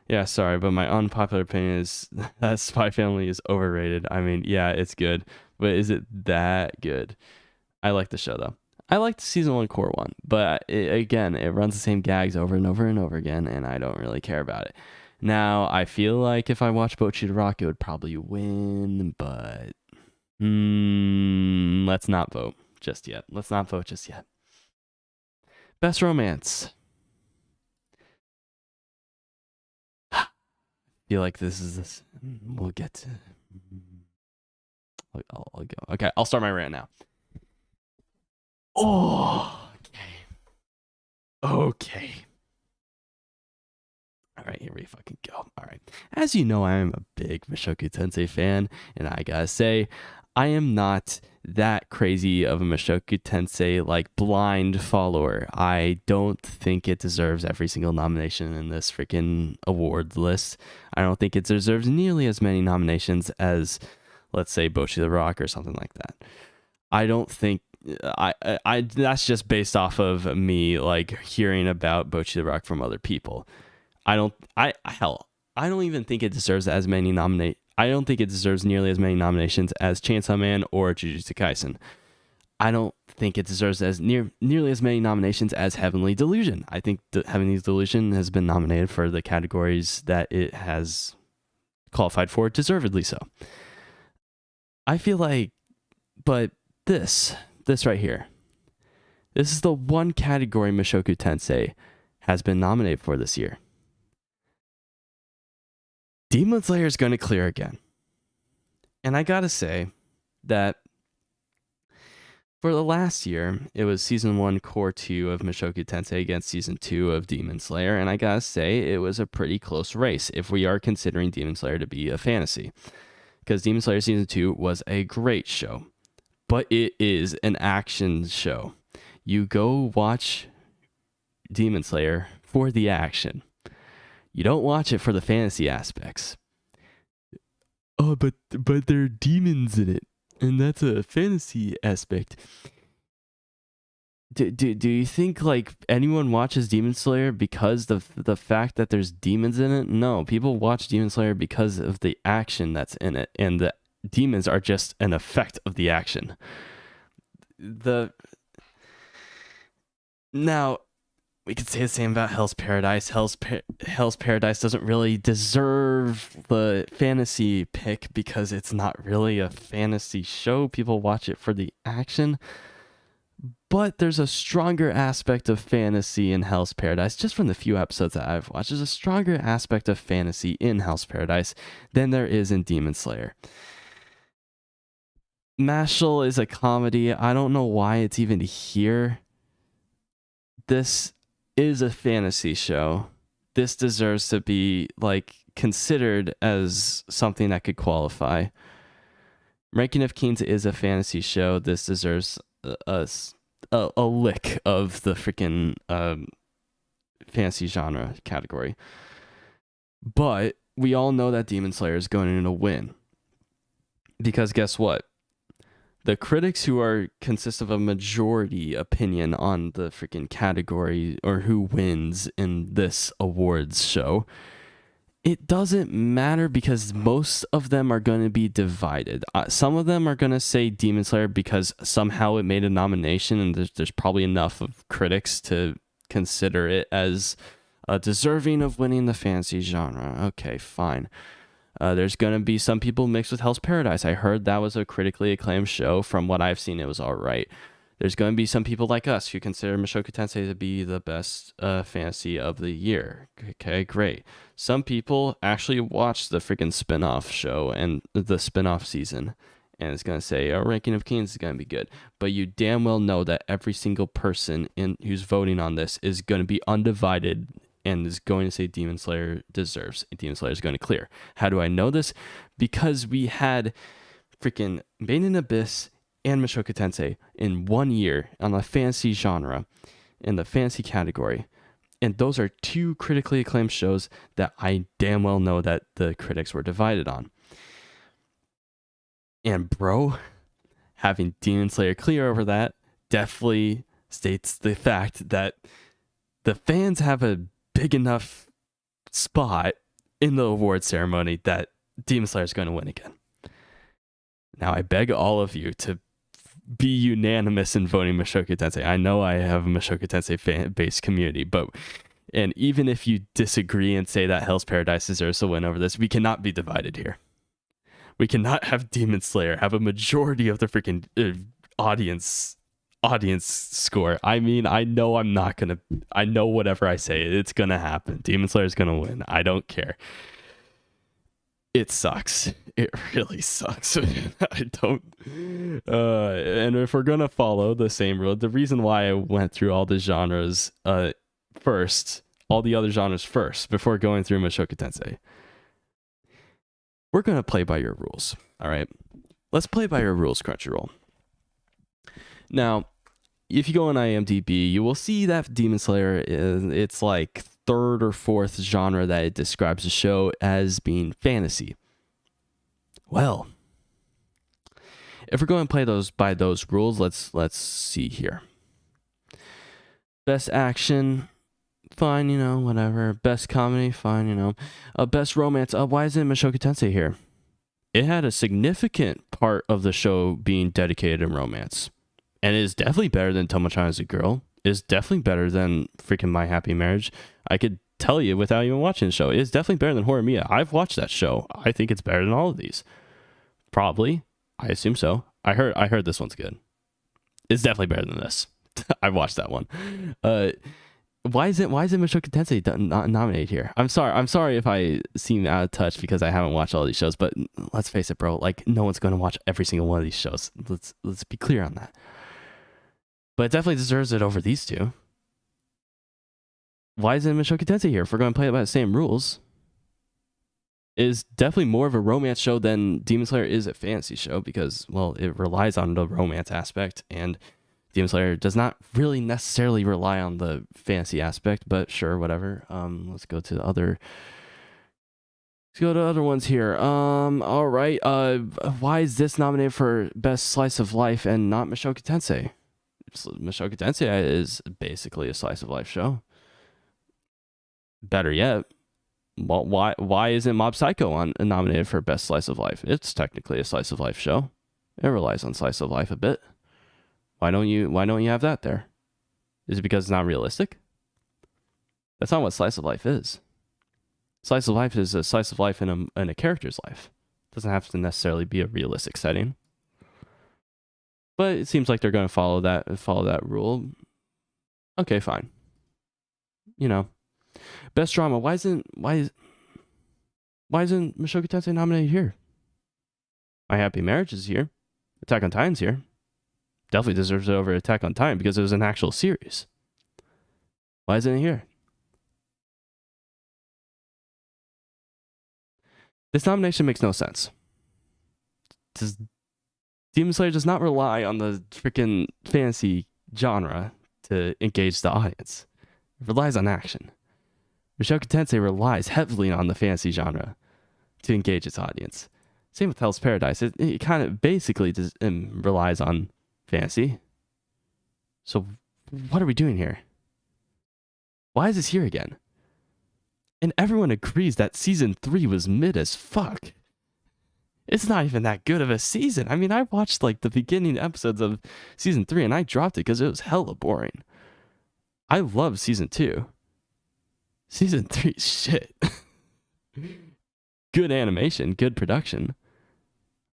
Yeah, sorry, but my unpopular opinion is that Spy Family is overrated. I mean, yeah, it's good, but is it that good? I like the show though. I liked season 1 core 1, but again, it runs the same gags over and over and over again, and I don't really care about it. Now, I feel like if I watch Bocchi the Rock, it would probably win, but let's not vote just yet. Best romance. I feel like this is this. We'll get to. I'll go. Okay, I'll start my rant now. Oh, okay. All right, here we fucking go. All right. As you know, I am a big Mushoku Tensei fan, and I gotta say, I am not that crazy of a Mushoku Tensei like blind follower. I don't think it deserves every single nomination in this freaking awards list. I don't think it deserves nearly as many nominations as, let's say, Bocchi the Rock or something like that. I don't think I that's just based off of me like hearing about Bocchi the Rock from other people. I don't even think it deserves as many I don't think it deserves nearly as many nominations as Chainsaw Man or Jujutsu Kaisen. I don't think it deserves nearly as many nominations as Heavenly Delusion. I think Heavenly Delusion has been nominated for the categories that it has qualified for, deservedly so. I feel like, but this right here, this is the one category Mushoku Tensei has been nominated for this year. Demon Slayer is going to clear again. And I gotta say that for the last year, it was season 1 core 2 of Mushoku Tensei against season 2 of Demon Slayer. And I gotta say, it was a pretty close race if we are considering Demon Slayer to be a fantasy. Because Demon Slayer season 2 was a great show. But it is an action show. You go watch Demon Slayer for the action. You don't watch it for the fantasy aspects. Oh, but there are demons in it, and that's a fantasy aspect. Do you think like anyone watches Demon Slayer because of the fact that there's demons in it? No, people watch Demon Slayer because of the action that's in it, and the demons are just an effect of the action. Now, we could say the same about Hell's Paradise. Hell's Paradise doesn't really deserve the fantasy pick because it's not really a fantasy show. People watch it for the action. But there's a stronger aspect of fantasy in Hell's Paradise. Just from the few episodes that I've watched, there's a stronger aspect of fantasy in Hell's Paradise than there is in Demon Slayer. Mashal is a comedy. I don't know why it's even here. This is a fantasy show. This deserves to be like considered as something that could qualify. Ranking of Kings is a fantasy show. This deserves a lick of the freaking fantasy genre category. But we all know that Demon Slayer is going to win. Because guess what? The critics who consist of a majority opinion on the freaking category or who wins in this awards show, it doesn't matter because most of them are going to be divided. Some of them are going to say Demon Slayer because somehow it made a nomination, and there's probably enough of critics to consider it as deserving of winning the fantasy genre. Okay, fine. There's going to be some people mixed with Hell's Paradise. I heard that was a critically acclaimed show. From what I've seen, it was all right. There's going to be some people like us who consider Mushoku Tensei to be the best fantasy of the year. Okay, great. Some people actually watch the freaking spin-off show and the spin-off season, and it's going to say, our Ranking of Kings is going to be good. But you damn well know that every single person who's voting on this is going to be undivided and is going to say Demon Slayer deserves. Demon Slayer is going to clear. How do I know this? Because we had freaking Made in Abyss and Mushoku Tensei in 1 year on the fantasy genre, in the fantasy category. And those are two critically acclaimed shows that I damn well know that the critics were divided on. And bro, having Demon Slayer clear over that definitely states the fact that the fans have a big enough spot in the award ceremony that Demon Slayer is going to win again. Now, I beg all of you to be unanimous in voting Mushoku Tensei. I know I have a Mushoku Tensei fan-based community, and even if you disagree and say that Hell's Paradise deserves to win over this, we cannot be divided here. We cannot have Demon Slayer have a majority of the freaking audience score. I mean, I know whatever I say, it's gonna happen. Demon Slayer is gonna win. I don't care. It sucks. It really sucks. I don't. And if we're gonna follow the same rule, the reason why I went through all the genres first, all the other genres first, before going through Mushoku Tensei, we're gonna play by your rules. All right, let's play by your rules, Crunchyroll. Now, if you go on IMDb, you will see that Demon Slayer it's like third or fourth genre that it describes the show as being fantasy. Well, if we're going to play those by those rules, let's see here. Best action, fine, whatever. Best comedy, fine, best romance, why isn't Mushoku Tensei here? It had a significant part of the show being dedicated in romance. And it is definitely better than Tomo-chan as a Girl. It is definitely better than freaking My Happy Marriage. I could tell you without even watching the show. It is definitely better than Horimiya. I've watched that show. I think it's better than all of these. Probably. I assume so. I heard this one's good. It's definitely better than this. I've watched that one. Why isn't Mushoku Tensei not nominated here? I'm sorry if I seem out of touch because I haven't watched all these shows, but let's face it, bro. Like, no one's going to watch every single one of these shows. Let's be clear on that. But it definitely deserves it over these two. Why isn't Mushoku Tensei here if we're going to play it by the same rules? It is definitely more of a romance show than Demon Slayer is a fantasy show because, well, it relies on the romance aspect, and Demon Slayer does not really necessarily rely on the fantasy aspect, but sure, whatever. Let's go to other ones here. All right. Why is this nominated for Best Slice of Life and not Mushoku Tensei? Mushoku Tensei is basically a slice of life show. Better yet, why isn't Mob Psycho nominated for Best Slice of Life? It's technically a slice of life show. It relies on slice of life a bit. Why don't you have that there? Is it because it's not realistic? That's not what slice of life is. Slice of life is a slice of life in a character's life. It doesn't have to necessarily be a realistic setting. But it seems like they're going to follow that rule. Okay, fine. You know, best drama. Why isn't Mushoku Tensei nominated here? My Happy Marriage is here. Attack on Titan's here. Definitely deserves it over Attack on Titan because it was an actual series. Why isn't it here? This nomination makes no sense. Demon Slayer does not rely on the freaking fantasy genre to engage the audience. It relies on action. Mushoku Tensei relies heavily on the fantasy genre to engage its audience. Same with Hell's Paradise. It kind of basically relies on fantasy. So what are we doing here? Why is this here again? And everyone agrees that season 3 was mid as fuck. It's not even that good of a season. I mean, I watched like the beginning episodes of season 3 and I dropped it because it was hella boring. I love season 2. Season 3 is shit. Good animation, good production.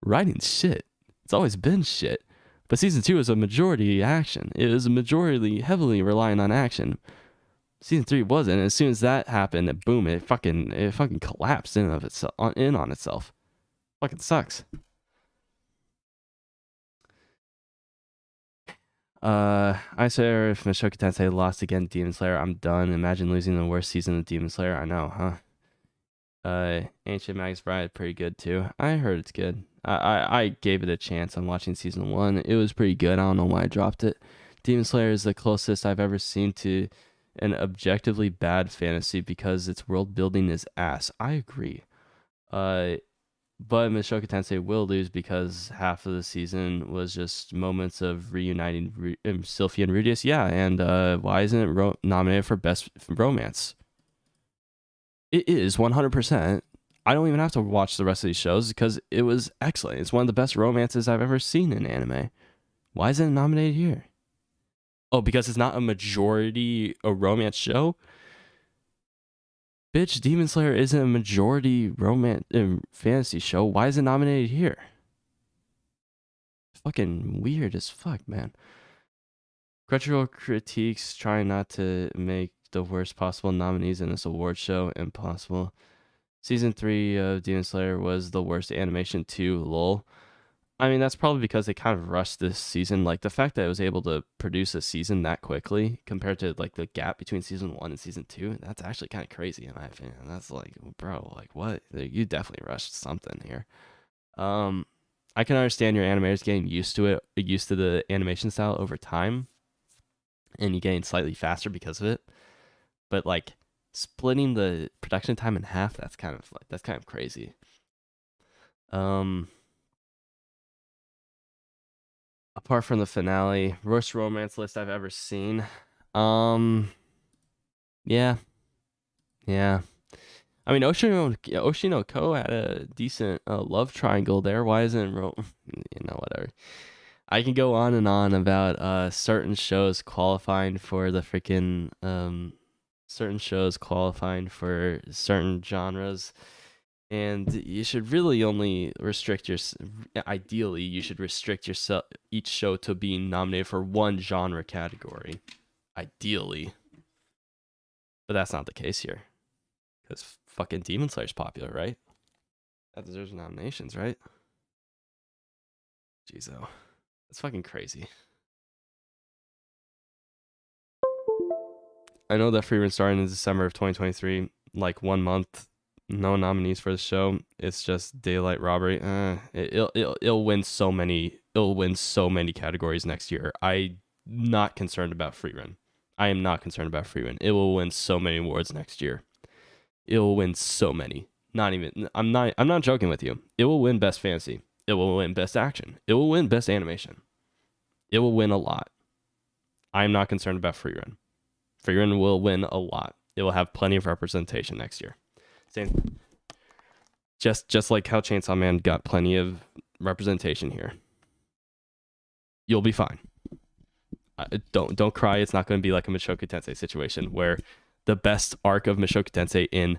Writing shit. It's always been shit. But season 2 is a majority action. It was a majority heavily relying on action. Season 3 wasn't. And as soon as that happened, boom, it fucking collapsed in on itself. Fucking sucks. I swear if Mushoku Tensei lost again Demon Slayer, I'm done. Imagine losing the worst season of Demon Slayer. I know, huh? Ancient Magus Bride, pretty good too. I heard it's good. I gave it a chance. I'm watching season 1. It was pretty good. I don't know why I dropped it. Demon Slayer is the closest I've ever seen to an objectively bad fantasy because its world building is ass. I agree. But Mushoku Tensei will lose because half of the season was just moments of reuniting Sylphie and Rudius. Yeah, and why isn't it nominated for Best Romance? It is 100%. I don't even have to watch the rest of these shows because it was excellent. It's one of the best romances I've ever seen in anime. Why isn't it nominated here? Oh, because it's not a romance show? Bitch, Demon Slayer isn't a majority romance fantasy show. Why is it nominated here? Fucking weird as fuck, man. Crunchyroll critiques trying not to make the worst possible nominees in this award show impossible. Season 3 of Demon Slayer was the worst animation too, lol. I mean, that's probably because they kind of rushed this season. Like, the fact that it was able to produce a season that quickly compared to, like, the gap between season 1 and season 2, that's actually kind of crazy, in my opinion. That's like, bro, like, what? You definitely rushed something here. I can understand your animators getting used to the animation style over time, and you getting slightly faster because of it. But, like, splitting the production time in half, that's kind of crazy. Apart from the finale, worst romance list I've ever seen. Yeah. I mean, Oshinoko had a decent love triangle there. Why isn't whatever. I can go on and on about certain shows qualifying for the freaking certain shows qualifying for certain genres. And you should really only ideally, you should restrict each show to being nominated for one genre category. Ideally. But that's not the case here. Because fucking Demon Slayer's popular, right? That deserves nominations, right? Jeez, oh. That's fucking crazy. I know that Freeman started in December of 2023, like 1 month. No nominees for the show. It's just daylight robbery. It'll win so many. It'll win so many categories next year. I'm not concerned about Freerun. I am not concerned about Freerun. It will win so many awards next year. It will win so many. I'm not joking with you. It will win Best Fantasy. It will win Best Action. It will win Best Animation. It will win a lot. I am not concerned about Freerun. Freerun will win a lot. It will have plenty of representation next year. Same. Just like how Chainsaw Man got plenty of representation here. You'll be fine. don't cry. It's not going to be like a Mushoku Tensei situation where the best arc of Mushoku Tensei in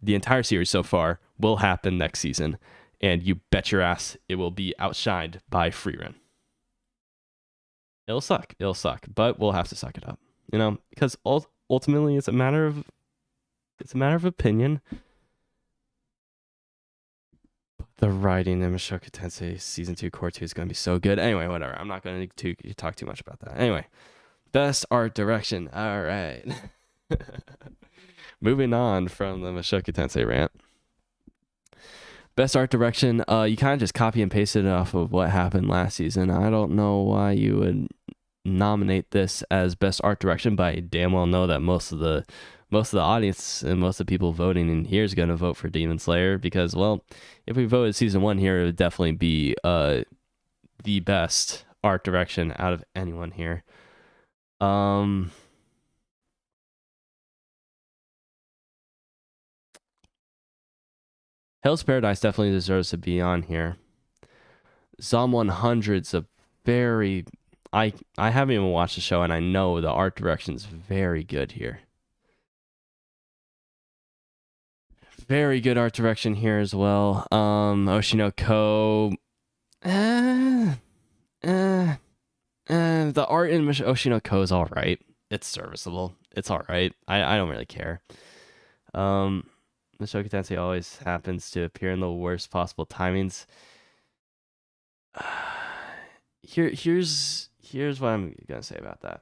the entire series so far will happen next season, and you bet your ass it will be outshined by Frieren. It'll suck, but we'll have to suck it up, because ultimately it's a matter of opinion. The writing in Mushoku Tensei Season 2 Core 2 is going to be so good. Anyway, whatever. I'm not going to talk too much about that. Anyway, best art direction. All right. Moving on from the Mushoku Tensei rant. Best art direction. You kind of just copy and pasted it off of what happened last season. I don't know why you would nominate this as best art direction, but I damn well know that most of the audience and most of the people voting in here is going to vote for Demon Slayer because, well, if we voted season 1 here, it would definitely be the best art direction out of anyone here. Hell's Paradise definitely deserves to be on here. Zom 100's a very... I haven't even watched the show, and I know the art direction's very good here. Very good art direction here as well. Oshinoko. The art in Oshinoko is all right. It's serviceable. It's all right. I don't really care. Mushoku Tensei always happens to appear in the worst possible timings. Here's what I'm gonna say about that.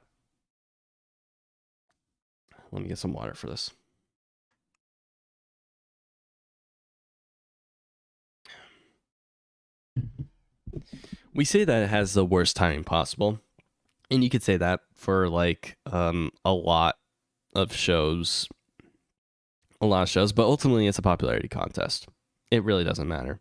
Let me get some water for this. We say that it has the worst timing possible, and you could say that for like a lot of shows, but ultimately it's a popularity contest. It really doesn't matter.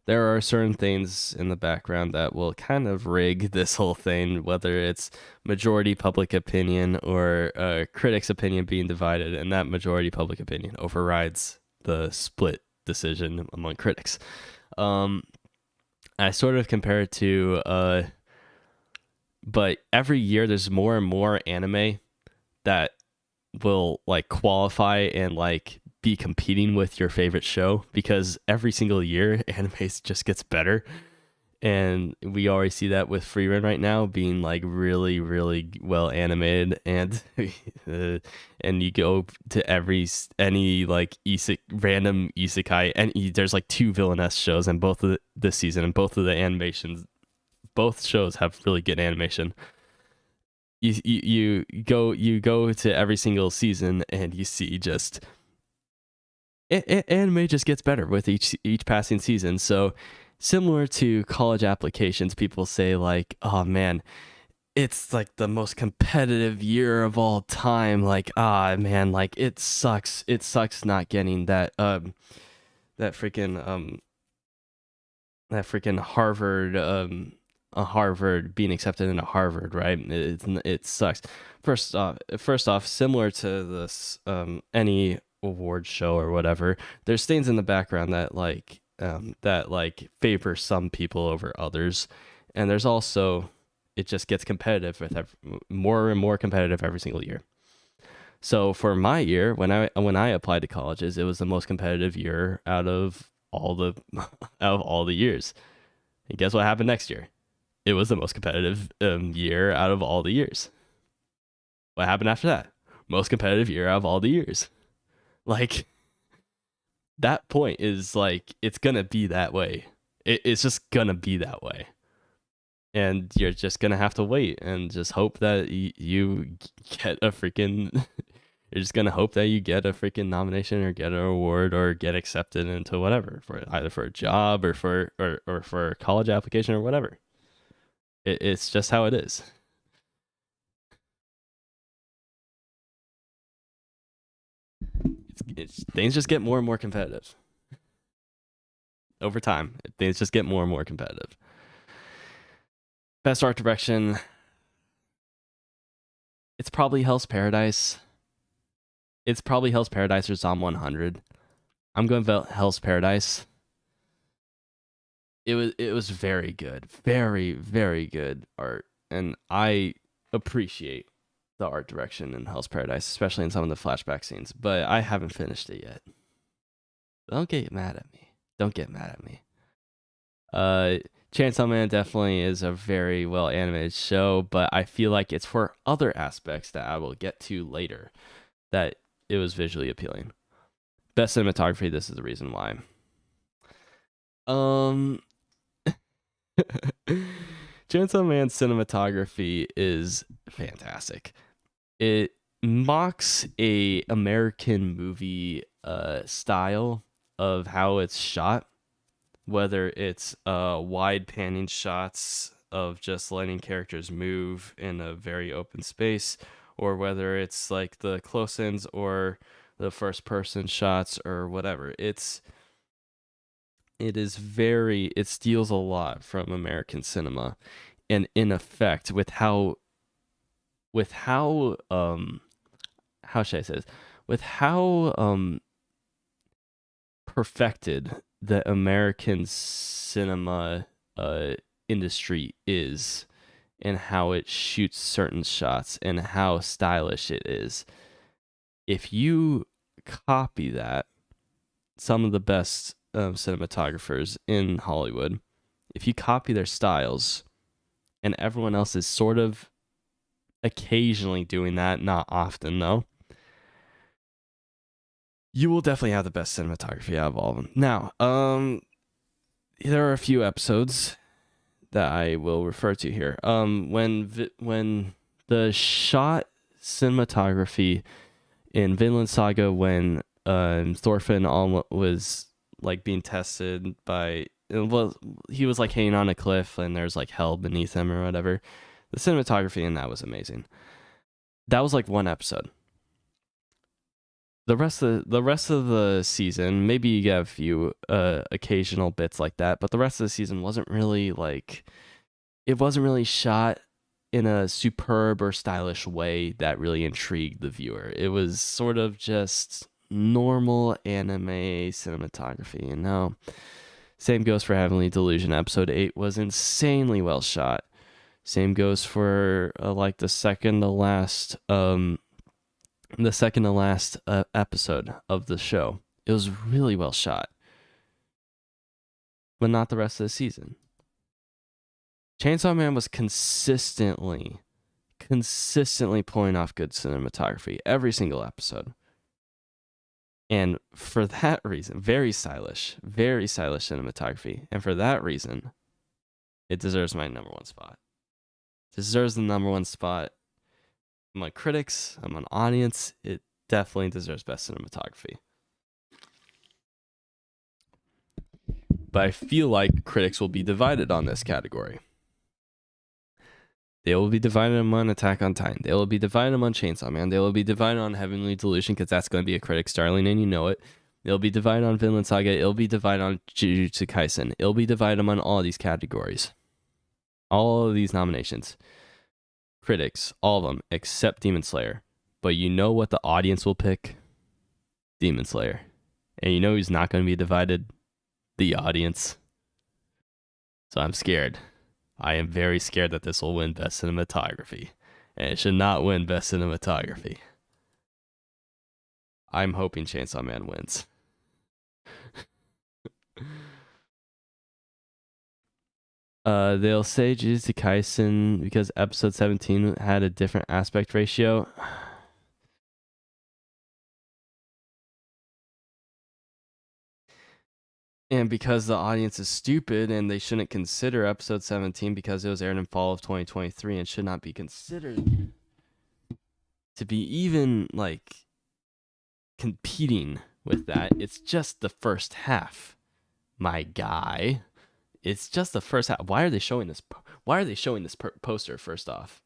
There are certain things in the background that will kind of rig this whole thing, whether it's majority public opinion or critics' opinion being divided, and that majority public opinion overrides the split decision among critics. I sort of compare it to, but every year there's more and more anime that will like qualify and like be competing with your favorite show because every single year anime just gets better. And we already see that with Frieren right now being like really, really well animated, and and you go to any like random isekai, and there's like 2 villainess shows in both of this season, and both of the animations, both shows have really good animation. You go to every single season and you see just anime just gets better with each passing season. So similar to college applications, people say like, oh man, it's like the most competitive year of all time. Like, man, like it sucks not getting that freaking Harvard being accepted into Harvard, right? It sucks. First off, similar to this any award show or whatever, there's things in the background that favor some people over others, and there's also, it just gets competitive with more and more competitive every single year. So for my year, when I applied to colleges, it was the most competitive year out of all the years. And guess what happened next year? It was the most competitive year out of all the years. What happened after that? Most competitive year out of all the years. Like, that point is like, it's gonna be that way. It's just gonna be that way. And you're just gonna have to wait and just hope that you get a freaking... You're just gonna hope that you get a freaking nomination or get an award or get accepted into whatever, for either for a job or for a college application or whatever. It's just how it is. Things just get more and more competitive over time. Things just get more and more competitive. Best art direction. It's probably Hell's Paradise. It's probably Hell's Paradise or Zom 100. I'm going to vote Hell's Paradise. It was very good. Very, very good art. And I appreciate the art direction in Hell's Paradise, especially in some of the flashback scenes. But I haven't finished it yet. Don't get mad at me. Don't get mad at me. Chainsaw Man definitely is a very well animated show, but I feel like it's for other aspects that I will get to later that it was visually appealing. Best cinematography, this is the reason why. Chainsaw Man's cinematography is fantastic. It mocks a American movie style of how it's shot, whether it's wide panning shots of just letting characters move in a very open space, or whether it's like the close-ins or the first-person shots or whatever. It steals a lot from American cinema, and in effect, with how should I say this? With how perfected the American cinema industry is, and how it shoots certain shots and how stylish it is. If you copy that, some of the best cinematographers in Hollywood, if you copy their styles and everyone else is sort of occasionally doing that, not often though, you will definitely have the best cinematography out of all of them. Now, there are a few episodes that I will refer to here. When the shot cinematography in Vinland Saga, when Thorfinn was like being tested by, well, he was like hanging on a cliff and there's like hell beneath him or whatever. The cinematography in that was amazing. That was like one episode. The rest of the season, maybe you get a few occasional bits like that, but the rest of the season wasn't really shot in a superb or stylish way that really intrigued the viewer. It was sort of just normal anime cinematography, you know. Same goes for Heavenly Delusion. Episode 8 was insanely well shot. Same goes for like the second to last episode of the show. It was really well shot, but not the rest of the season. Chainsaw Man was consistently pulling off good cinematography every single episode. And for that reason, very stylish cinematography. And for that reason, it deserves my number one spot. It deserves the number one spot among critics, among audience. It definitely deserves best cinematography. But I feel like critics will be divided on this category. They will be divided among Attack on Titan. They will be divided among Chainsaw Man. They will be divided on Heavenly Delusion, because that's going to be a critic's darling, and you know it. They'll be divided on Vinland Saga. It'll be divided on Jujutsu Kaisen. It'll be divided among all these categories. All of these nominations. Critics, all of them, except Demon Slayer. But you know what the audience will pick? Demon Slayer. And you know who's not going to be divided? The audience. So I'm scared. I am very scared that this will win Best Cinematography. And it should not win Best Cinematography. I'm hoping Chainsaw Man wins. They'll say Jujutsu Kaisen because episode 17 had a different aspect ratio. And because the audience is stupid and they shouldn't consider episode 17 because it was aired in fall of 2023 and should not be considered to be even like competing with that. It's just the first half, my guy. It's just the first half. Why are they showing this? Why are they showing this poster first off?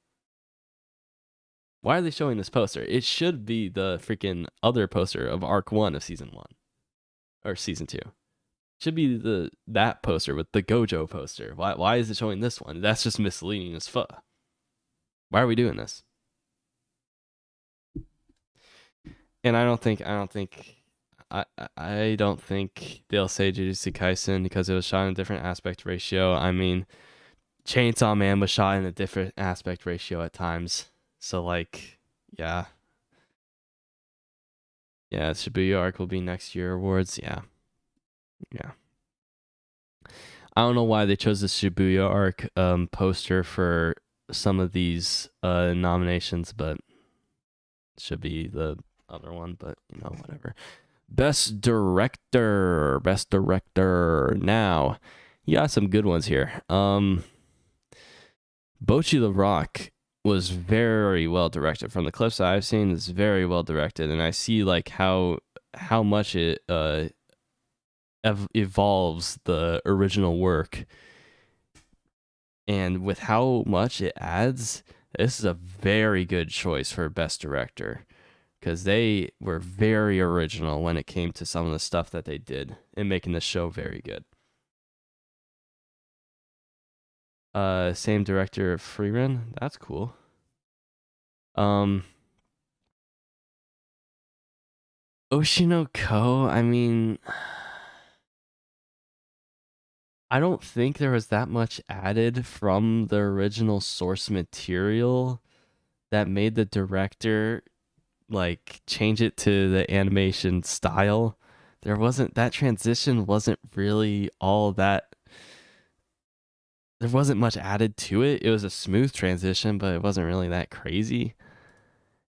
Why are they showing this poster? It should be the freaking other poster of Arc 1 of Season 1. Or Season 2. Should be that poster with the Gojo poster. Why is it showing this one? That's just misleading as fuck. Why are we doing this? And I don't think they'll say Jujutsu Kaisen because it was shot in a different aspect ratio. I mean, Chainsaw Man was shot in a different aspect ratio at times. So like, yeah. Yeah, Shibuya arc will be next year awards. Yeah. Yeah. I don't know why they chose the Shibuya arc poster for some of these nominations, but it should be the other one, but whatever. Best director. Best director. Now, you got some good ones here. Bocchi the Rock was very well directed. From the clips I've seen, it's very well directed, and I see like how much it evolves the original work, and with how much it adds, this is a very good choice for best director, because they were very original when it came to some of the stuff that they did in making the show very good. Same director of Freerun. That's cool. Oshinoko, I mean, I don't think there was that much added from the original source material that made the director like change it to the animation style. That transition wasn't really all that. There wasn't much added to it. It was a smooth transition, but it wasn't really that crazy.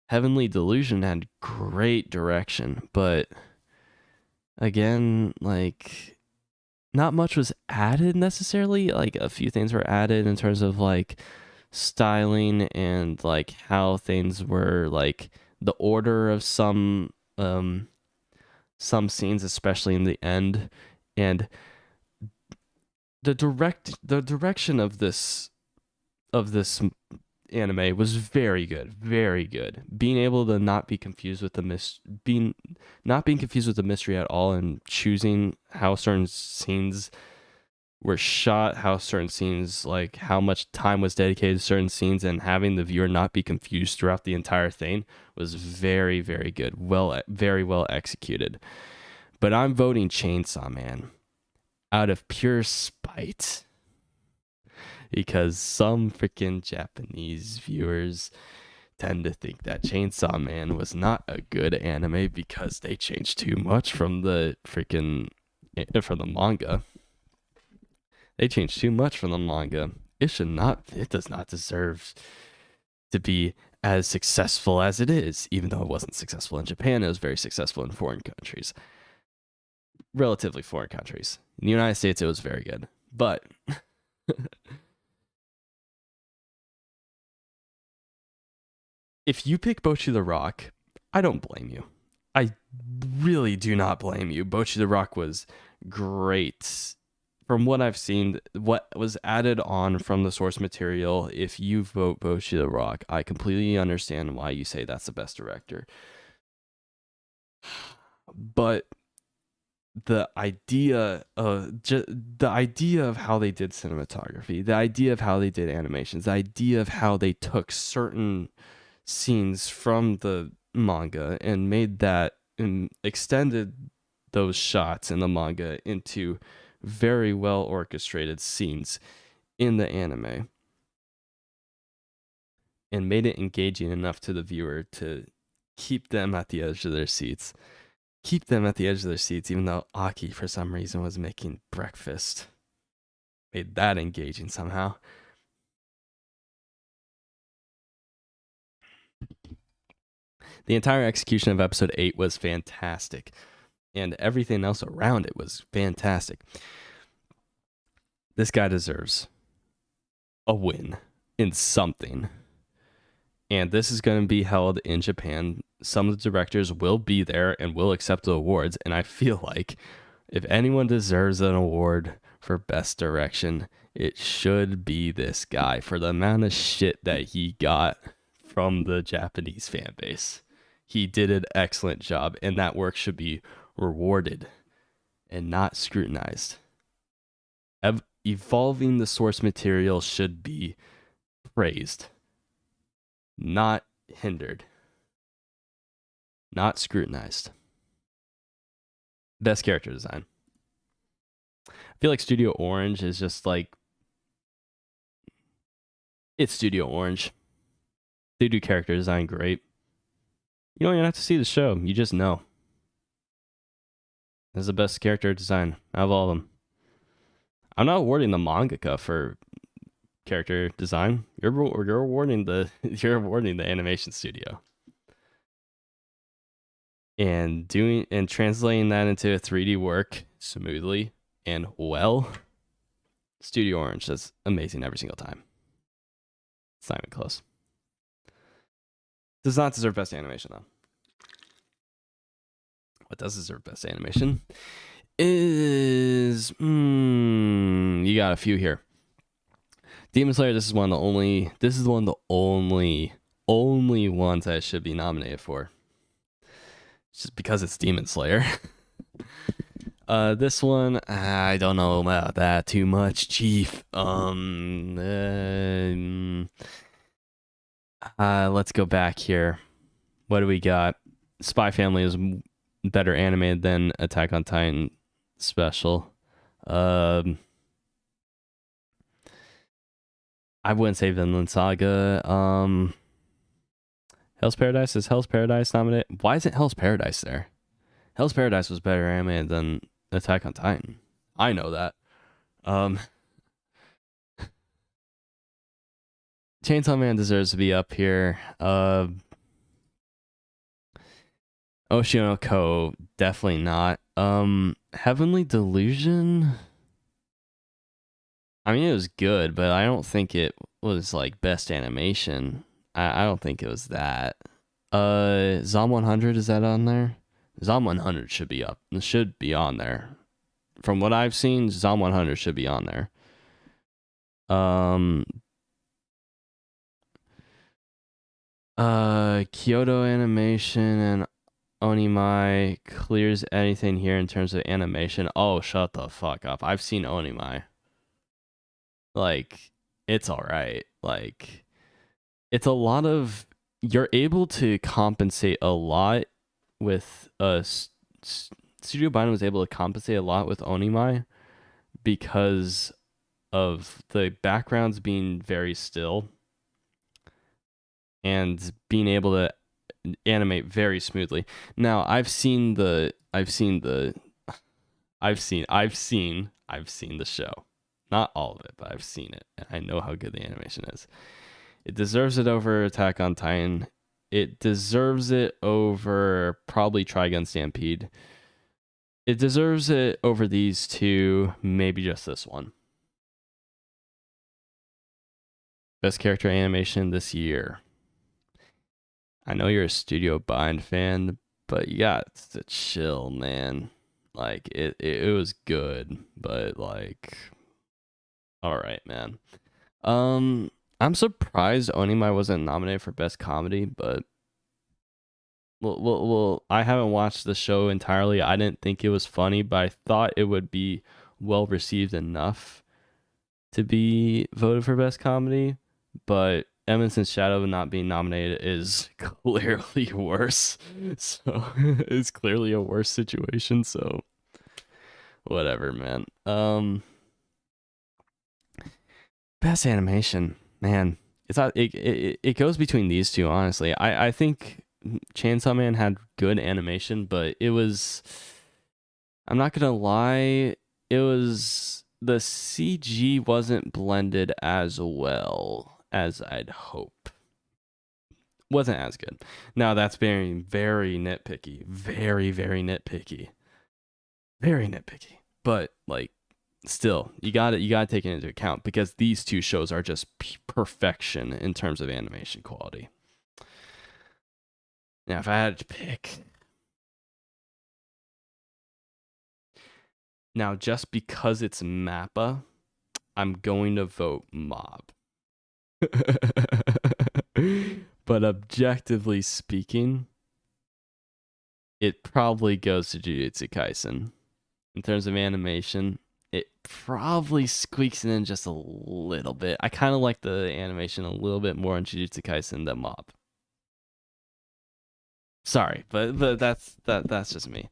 Heavenly Delusion had great direction, but again, like not much was added necessarily. Like a few things were added in terms of like styling and like how things were, like the order of some scenes, especially in the end, and the direction of this anime was very good. Being able to not be confused with not being confused with the mystery at all, and choosing how certain scenes were shot, how certain scenes, like how much time was dedicated to certain scenes, and having the viewer not be confused throughout the entire thing was very good. Very well executed. But I'm voting Chainsaw Man out of pure spite, because some freaking Japanese viewers tend to think that Chainsaw Man was not a good anime because they changed too much from the manga. They changed too much from the manga. It does not deserve to be as successful as it is, even though it wasn't successful in Japan. It was very successful in foreign countries. Relatively foreign countries. In the United States, it was very good. But if you pick Bocchi the Rock, I don't blame you. I really do not blame you. Bocchi the Rock was great. From what I've seen, what was added on from the source material, if you vote Bocchi the Rock, I completely understand why you say that's the best director. But the idea of how they did cinematography, the idea of how they did animations, the idea of how they took certain scenes from the manga and made that and extended those shots in the manga into very well orchestrated scenes in the anime, and made it engaging enough to the viewer to keep them at the edge of their seats. Even though Aki, for some reason, was making breakfast. Made that engaging somehow. The entire execution of episode 8 was fantastic, and everything else around it was fantastic. This guy deserves a win in something. And this is going to be held in Japan. Some of the directors will be there and will accept the awards. And I feel like if anyone deserves an award for best direction, it should be this guy, for the amount of shit that he got from the Japanese fan base. He did an excellent job, and that work should be rewarded and not scrutinized. Evolving the source material should be praised, not hindered, not scrutinized. Best character design. I feel like Studio Orange is just like It's Studio Orange. They do character design great. You don't even have to see the show. You just know. It's the best character design out of all of them. I'm not awarding the mangaka for character design. You're awarding the you're awarding the animation studio. And translating that into a 3D work smoothly and well, Studio Orange does amazing every single time. It's not even close. Does not deserve best animation though. What does deserve best animation is you got a few here. Demon Slayer. This is one of the only ones that should be nominated for. Just because it's Demon Slayer. This one, I don't know about that too much, Chief. Let's go back here. What do we got? Spy Family is better animated than Attack on Titan special. I wouldn't say Vinland Saga. Hell's Paradise. Is Hell's Paradise nominated? Why isn't Hell's Paradise there? Hell's Paradise was better animated than Attack on Titan. I know that. Chainsaw Man deserves to be up here. Oshinoko, definitely not. Heavenly Delusion. I mean, it was good, but I don't think it was like best animation. I don't think it was that. Zom 100, is that on there? Zom 100 should be on there. From what I've seen, Zom 100 should be on there. Kyoto Animation and Onimai clears anything here in terms of animation. Oh, shut the fuck up. I've seen Onimai. Like, it's alright. Like, it's a lot of... You're able to compensate a lot with... Studio Biden was able to compensate a lot with Onimai because of the backgrounds being very still and being able to animate very smoothly. Now, I've seen the show. Not all of it, but I've seen it, and I know how good the animation is. It deserves it over Attack on Titan. It deserves it over probably Trigun Stampede. It deserves it over these two, maybe just this one. Best character animation this year. I know you're a Studio Bind fan, but you got to chill, man. Like, it was good, but like, all right, man. I'm surprised Onimai wasn't nominated for best comedy, but well, I haven't watched the show entirely. I didn't think it was funny, but I thought it would be well received enough to be voted for best comedy. But Evanston's Shadow not being nominated is clearly worse. So it's clearly a worse situation. So whatever, man. Best animation, man. It's not. It goes between these two. Honestly, I think Chainsaw Man had good animation, but it was... I'm not gonna lie, it was... The CG wasn't blended as well as I'd hope. Wasn't as good. Now, that's very, very nitpicky. Very, very nitpicky. Very nitpicky. But, like, still, you gotta take it into account, because these two shows are just perfection in terms of animation quality. Now, if I had to pick... Now, just because it's Mappa, I'm going to vote Mob. But objectively speaking, it probably goes to Jujutsu Kaisen. In terms of animation, it probably squeaks in just a little bit. I kind of like the animation a little bit more in Jujutsu Kaisen than Mob. Sorry, but that's just me.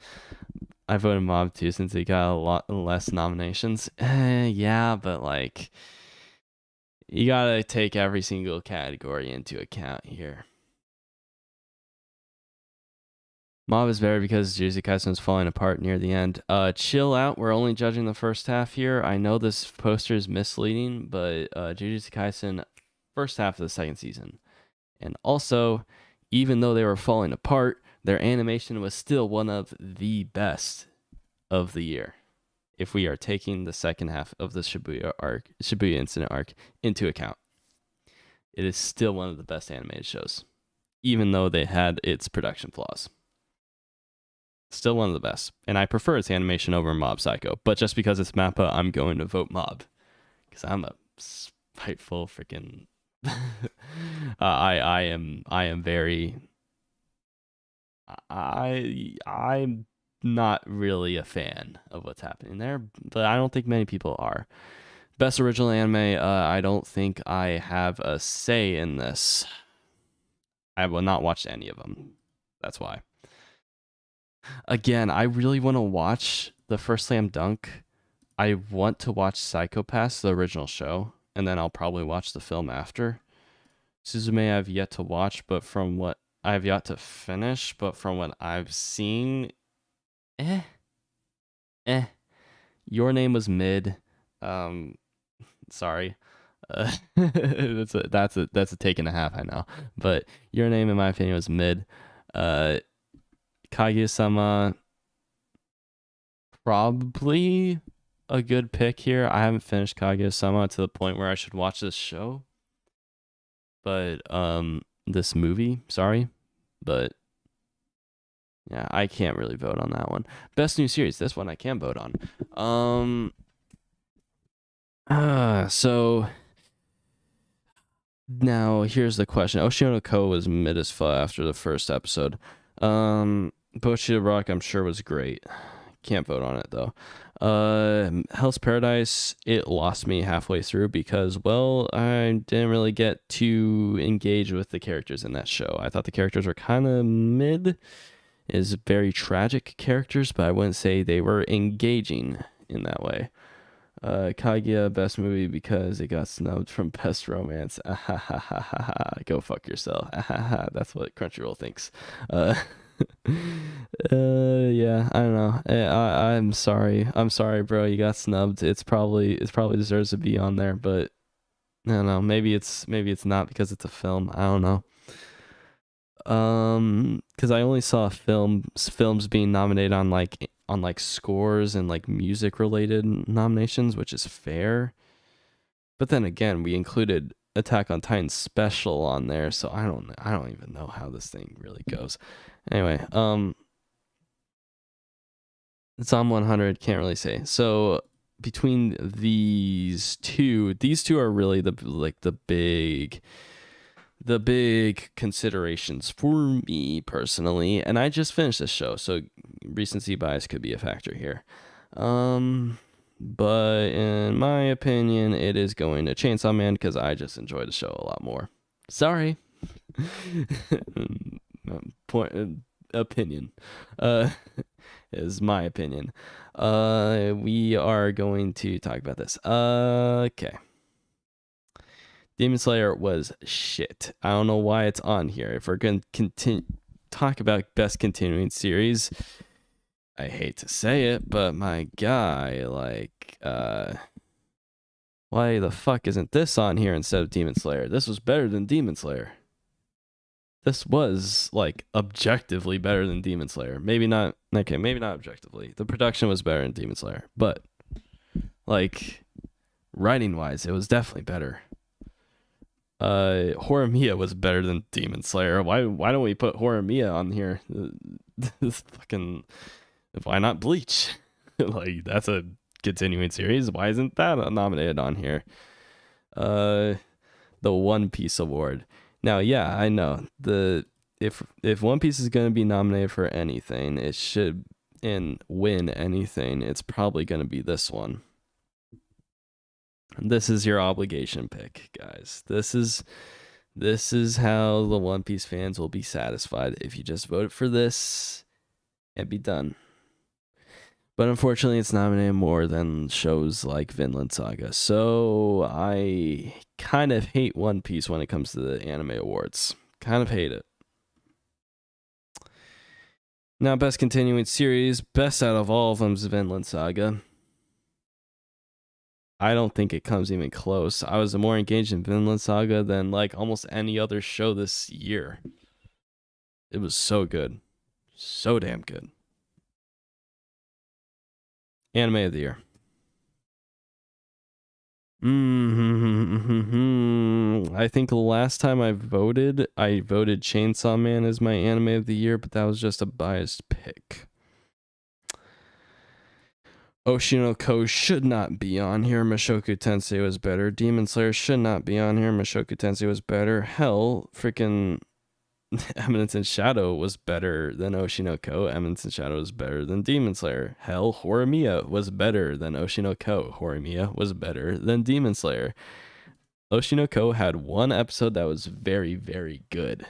I voted Mob too, since it got a lot less nominations. Yeah, but like, You gotta take every single category into account here. Mob is better because Jujutsu Kaisen is falling apart near the end. Chill out. We're only judging the first half here. I know this poster is misleading, but Jujutsu Kaisen, first half of the second season. And also, even though they were falling apart, their animation was still one of the best of the year. If we are taking the second half of the Shibuya incident arc into account, it is still one of the best animated shows, even though they had its production flaws. Still one of the best. And I prefer its animation over Mob Psycho. But just because it's Mappa, I'm going to vote Mob. Because I'm a spiteful freaking... I am very... I'm not really a fan of what's happening there. But I don't think many people are. Best original anime, I don't think I have a say in this. I will not watch any of them. That's why. Again, I really want to watch the first Slam Dunk. I want to watch Psycho Pass, the original show, and then I'll probably watch the film after. Suzume I've yet to watch, but from what I've yet to finish, but from what I've seen, Your Name was mid. Sorry. That's a take and a half, I know. But Your Name, in my opinion, was mid. Kaguya-sama, probably a good pick here. I haven't finished Kaguya-sama to the point where I should watch this show. But this movie, sorry. But yeah, I can't really vote on that one. Best new series, this one I can vote on. So now here's the question. Oshino Ko was mid as fuck after the first episode. Bocchi Rock, I'm sure, was great. Can't vote on it though. Hell's Paradise, it lost me halfway through because, well, I didn't really get too engaged with the characters in that show. I thought the characters were kind of mid. Is very tragic characters, but I wouldn't say they were engaging in that way. Kaguya, best movie because it got snubbed from Best Romance. Go fuck yourself. That's what Crunchyroll thinks. Yeah, I don't know. I'm sorry. I'm sorry, bro. You got snubbed. It's probably deserves to be on there, but I don't know. Maybe it's not because it's a film. I don't know. Because I only saw films being nominated on like scores and like music related nominations, which is fair. But then again, we included Attack on Titan special on there, so I don't even know how this thing really goes. Anyway, it's on 100. Can't really say. So between these two are really the big considerations for me personally, and I just finished this show, so recency bias could be a factor here. But in my opinion, it is going to Chainsaw Man because I just enjoy the show a lot more. Sorry. Opinion is my opinion. We are going to talk about this. Okay. Demon Slayer was shit. I don't know why it's on here. If we're going to talk about best continuing series, I hate to say it, but my guy, why the fuck isn't this on here instead of Demon Slayer? This was better than Demon Slayer. This was objectively better than Demon Slayer. Maybe not objectively. The production was better than Demon Slayer, but writing wise, it was definitely better. Horimiya was better than Demon Slayer. Why don't we put Horimiya on here? This fucking, why not Bleach? That's a continuing series. Why isn't that nominated on here? The One Piece award. Now, yeah, I know if One Piece is going to be nominated for anything, it should and win anything. It's probably going to be this one. This is your obligation pick, guys. This is how the One Piece fans will be satisfied if you just vote for this and be done. But unfortunately, it's nominated more than shows like Vinland Saga. So I kind of hate One Piece when it comes to the anime awards. Kind of hate it. Now, best continuing series, best out of all of them is Vinland Saga. I don't think it comes even close. I was more engaged in Vinland Saga than like almost any other show this year. It was so good. So damn good. Anime of the year. I think the last time I voted Chainsaw Man as my anime of the year, but that was just a biased pick. Oshinoko should not be on here. Mushoku Tensei was better. Demon Slayer should not be on here. Mushoku Tensei was better. Hell, freaking Eminence in Shadow was better than Oshinoko. Eminence in Shadow was better than Demon Slayer. Hell, Horimiya was better than Oshinoko. Horimiya was better than Demon Slayer. Oshinoko had one episode that was very, very good.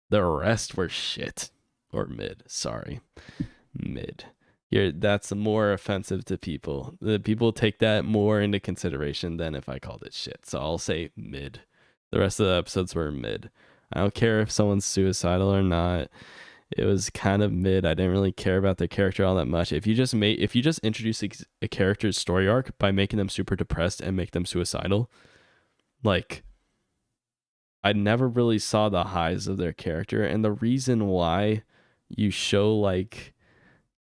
The rest were shit. Or mid. Sorry. Mid. That's more offensive to people. The people take that more into consideration than if I called it shit. So I'll say mid. The rest of the episodes were mid. I don't care if someone's suicidal or not. It was kind of mid. I didn't really care about their character all that much. If you just introduce a character's story arc by making them super depressed and make them suicidal, like, I never really saw the highs of their character. And the reason why you show like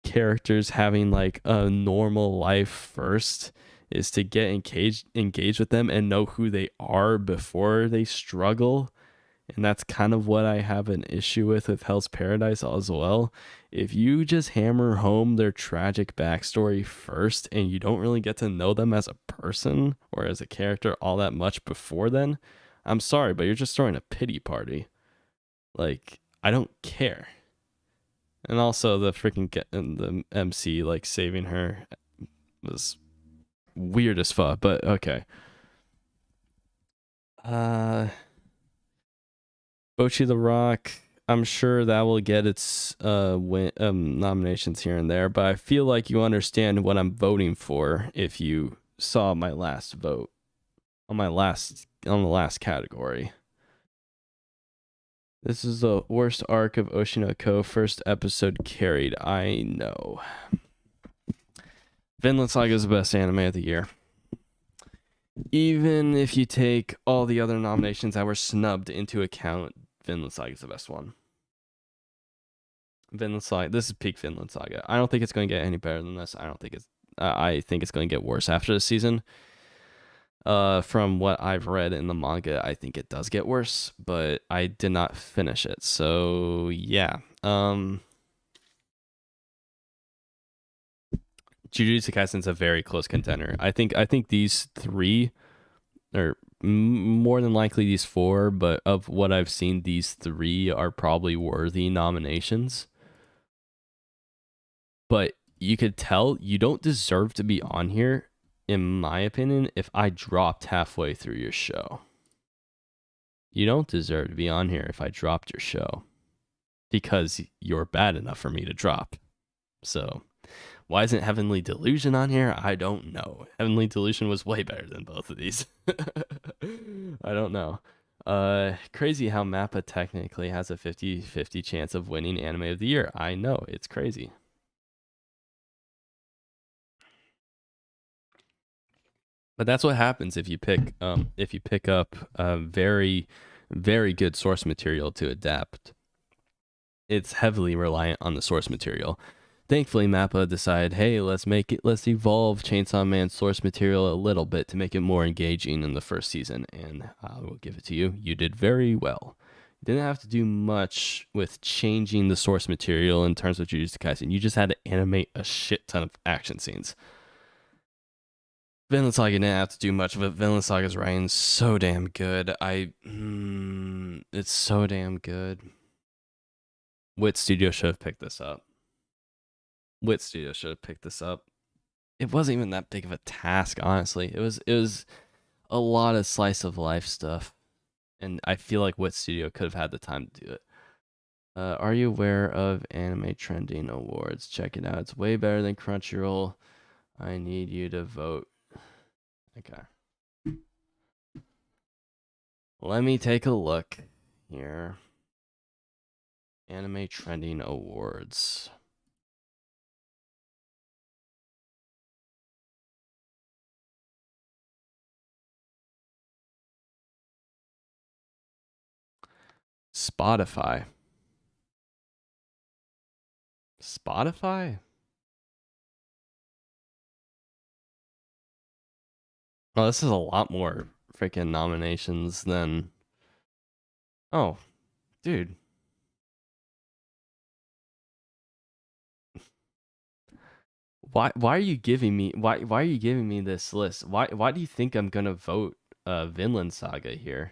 characters having like a normal life first is to get engaged with them and know who they are before they struggle. And that's kind of what I have an issue with Hell's Paradise as well. If you just hammer home their tragic backstory first and you don't really get to know them as a person or as a character all that much before then, I'm sorry, but you're just throwing a pity party. Like, I don't care. And also the MC like saving her was weird as fuck, but okay. Bocchi the Rock, I'm sure that will get its nominations here and there, but I feel like you understand what I'm voting for if you saw my last vote on the last category. This is the worst arc of Oshinoko, first episode carried. I know. Vinland Saga is the best anime of the year. Even if you take all the other nominations that were snubbed into account, Vinland Saga is the best one. Vinland Saga, this is peak Vinland Saga. I don't think it's going to get any better than this. I think it's going to get worse after the season. From what I've read in the manga, I think it does get worse, but I did not finish it. So yeah. Jujutsu Kaisen's a very close contender. I think these three, or more than likely these four, but of what I've seen, these three are probably worthy nominations. But you could tell you don't deserve to be on here, in my opinion, if I dropped halfway through your show. You don't deserve to be on here if I dropped your show, because you're bad enough for me to drop. So why isn't Heavenly Delusion on here? I don't know. Heavenly Delusion was way better than both of these. I don't know. Crazy how Mappa technically has a 50-50 chance of winning Anime of the Year. I know, it's crazy. But that's what happens if you pick up a very, very good source material to adapt. It's heavily reliant on the source material. Thankfully, Mappa decided, hey, let's evolve Chainsaw Man's source material a little bit to make it more engaging in the first season, and I will give it to you. You did very well. You didn't have to do much with changing the source material in terms of Jujutsu Kaisen. You just had to animate a shit ton of action scenes. Vinland Saga didn't have to do much of it. Vinland Saga's writing is so damn good. It's so damn good. Wit Studio should have picked this up. It wasn't even that big of a task, honestly. It was a lot of slice of life stuff, and I feel like Wit Studio could have had the time to do it. Are you aware of Anime Trending Awards? Check it out. It's way better than Crunchyroll. I need you to vote. Okay. Let me take a look here. Anime Trending Awards. Spotify. Spotify? Oh, this is a lot more freaking nominations than. Oh, dude. Why are you giving me why are you giving me this list? Why do you think I'm gonna vote Vinland Saga here?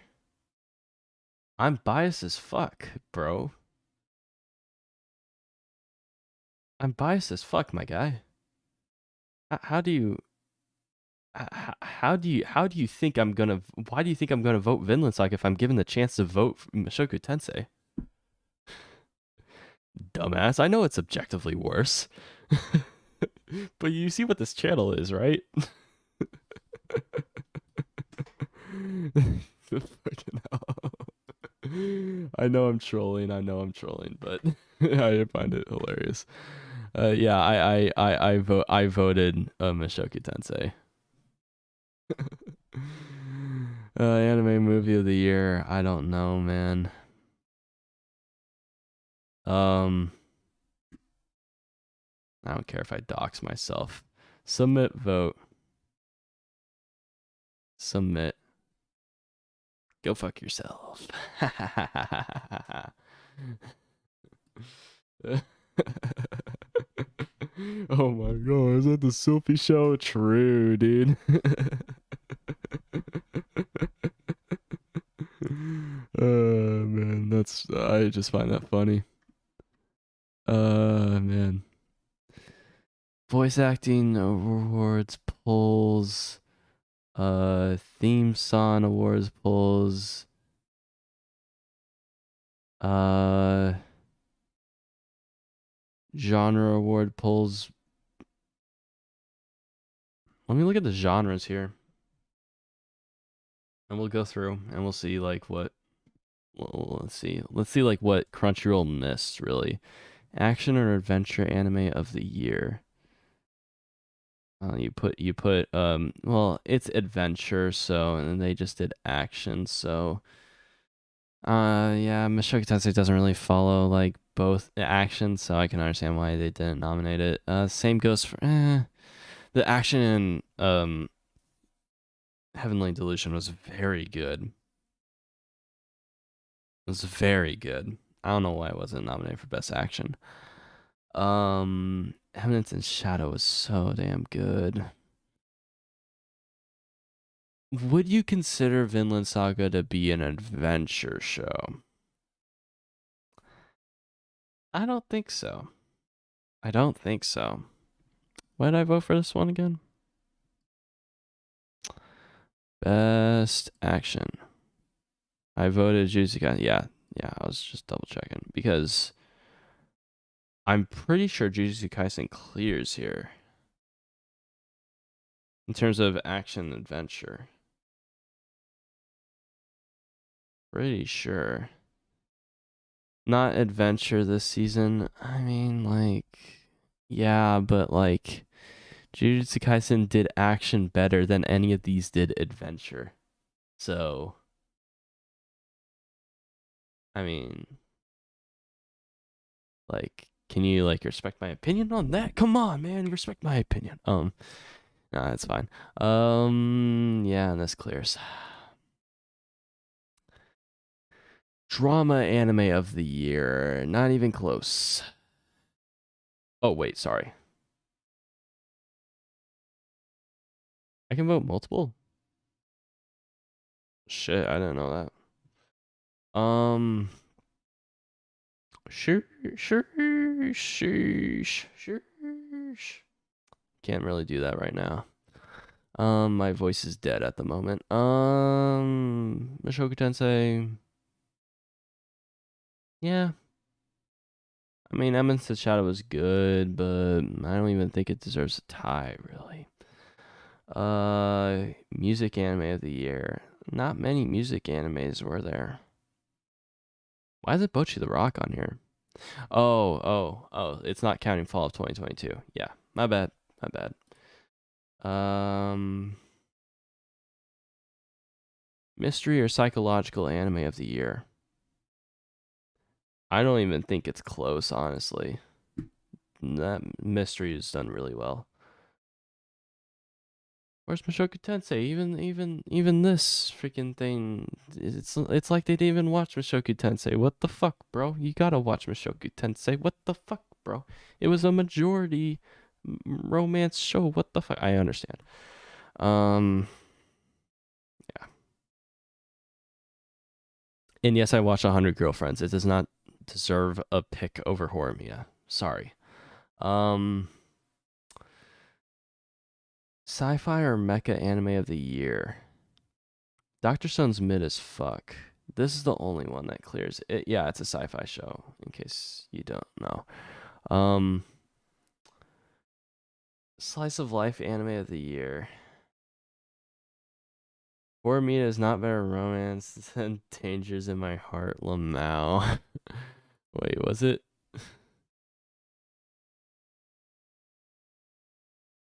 I'm biased as fuck, bro. I'm biased as fuck, my guy. How do you how do you think I'm gonna why do you think I'm gonna vote Vinland Saga if I'm given the chance to vote Mushoku Tensei? Dumbass. I know it's objectively worse. But you see what this channel is, right? Fucking hell. I know I'm trolling. But I find it hilarious. Yeah, I voted Mushoku Tensei. Anime movie of the year. I don't know, man. I don't care if I dox myself. Submit vote. Submit. Go fuck yourself. Oh my god, is that the Sophie show? True, dude. Man, I just find that funny. Man. Voice acting awards polls, theme song awards polls, genre award polls. Let me look at the genres here. And we'll go through and we'll see like what let's see like what Crunchyroll missed really. Action or adventure anime of the year. You put well, it's adventure, so and they just did action, so yeah, Mushoku Tensei doesn't really follow like both action, so I can understand why they didn't nominate it. Same goes for the action in Heavenly Delusion was very good. It was very good. I don't know why it wasn't nominated for best action. Eminence and Shadow was so damn good. Would you consider Vinland Saga to be an adventure show? I don't think so. I don't think so. Why did I vote for this one again? Best action. I voted Jujutsu. Yeah, I was just double checking because I'm pretty sure Jujutsu Kaisen clears here in terms of action adventure. Pretty sure. Not adventure this season. I mean, like, yeah, but like, Jujutsu Kaisen did action better than any of these did adventure. So, I mean, like, can you like respect my opinion on that? Come on, man, respect my opinion. No, that's fine. Yeah, and this clears. Drama anime of the year. Not even close. Oh, wait, sorry. I can vote multiple? Shit, I didn't know that. Sure. Can't really do that right now. My voice is dead at the moment. Mushoku Tensei. Yeah. I mean, Eminence Shadow was good, but I don't even think it deserves a tie, really. Music anime of the year. Not many music animes were there. Why is it Bocchi the Rock on here? Oh, it's not counting fall of 2022. Yeah, my bad. My bad. Mystery or psychological anime of the year. I don't even think it's close, honestly. That mystery is done really well. Where's Mushoku Tensei? Even this freaking thing, it's like they didn't even watch Mushoku Tensei. What the fuck, bro? You gotta watch Mushoku Tensei. What the fuck, bro? It was a majority romance show. What the fuck? I understand. Yeah. And yes, I watched 100 Girlfriends. It does not deserve a pick over Horimiya. Sorry. Sci-fi or mecha anime of the year. Dr. Stone's mid as fuck. This is the only one that clears it. Yeah, it's a sci-fi show, in case you don't know. Slice of life anime of the year. Horimiya is not better romance than Dangers in My Heart, Lamau. Wait, was it?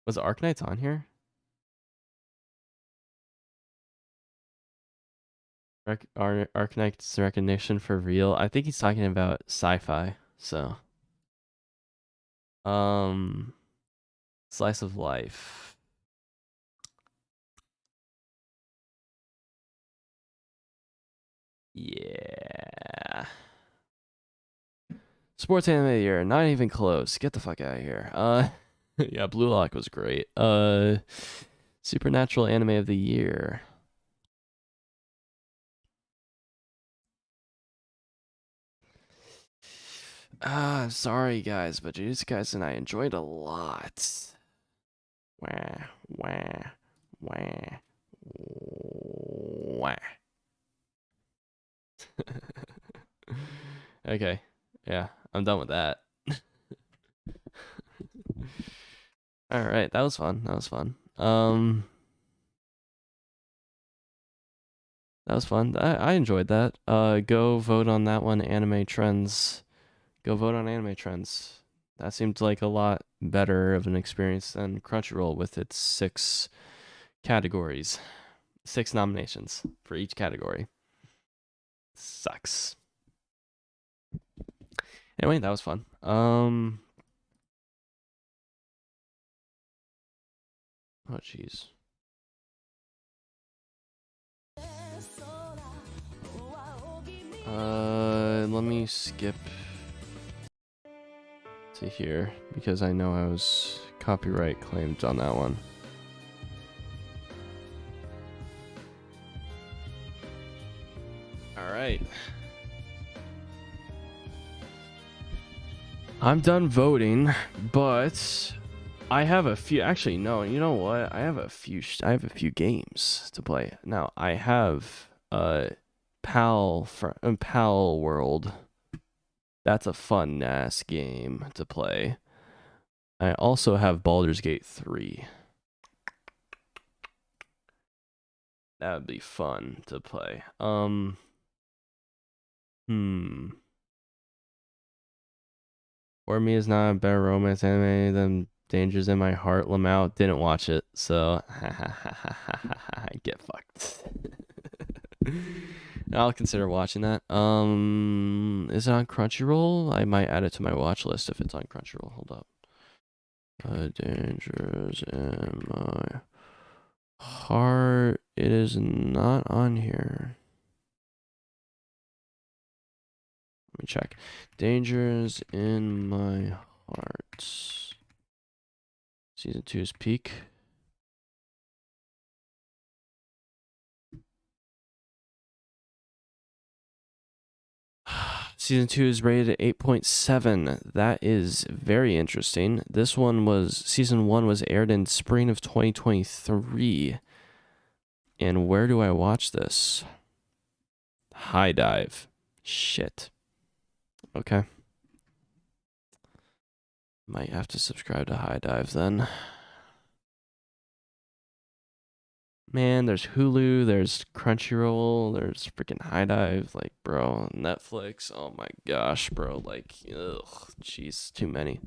Was Arknights on here? Arknight's recognition for real. I think he's talking about sci-fi. So, slice of life. Yeah. Sports anime of the year. Not even close. Get the fuck out of here. Yeah, Blue Lock was great. Supernatural anime of the year. Sorry guys, but Jujutsu Kaisen I enjoyed a lot. Wah, wah, wah, wah. Okay, yeah, I'm done with that. All right, that was fun. That was fun. That was fun. I enjoyed that. Go vote on that one. Anime trends. Go vote on anime trends. That seemed like a lot better of an experience than Crunchyroll with its 6 categories, 6 nominations for each category. Sucks. Anyway, that was fun. Oh jeez. Let me skip to here because I know I was copyright claimed on that one. All right. I'm done voting, but I have a few. Actually, no. You know what? I have a few games to play now. I have Pal World. That's a fun ass game to play. I also have Baldur's Gate 3. That would be fun to play. Horimiya is not a better romance anime than Dangers in My Heart. Lamau didn't watch it, so get fucked. I'll consider watching that. Is it on Crunchyroll? I might add it to my watch list if it's on Crunchyroll. Hold up. Dangers in My Heart. It is not on here. Let me check. Dangers in My Heart. Season 2 is peak. Season 2 is rated at 8.7. That is very interesting. Season 1 was aired in spring of 2023. And where do I watch this? High Dive. Shit. Okay. Might have to subscribe to High Dive then. Man, there's Hulu, there's Crunchyroll, there's freaking High Dive, like, bro, Netflix. Oh my gosh, bro, like, ugh, jeez, too many.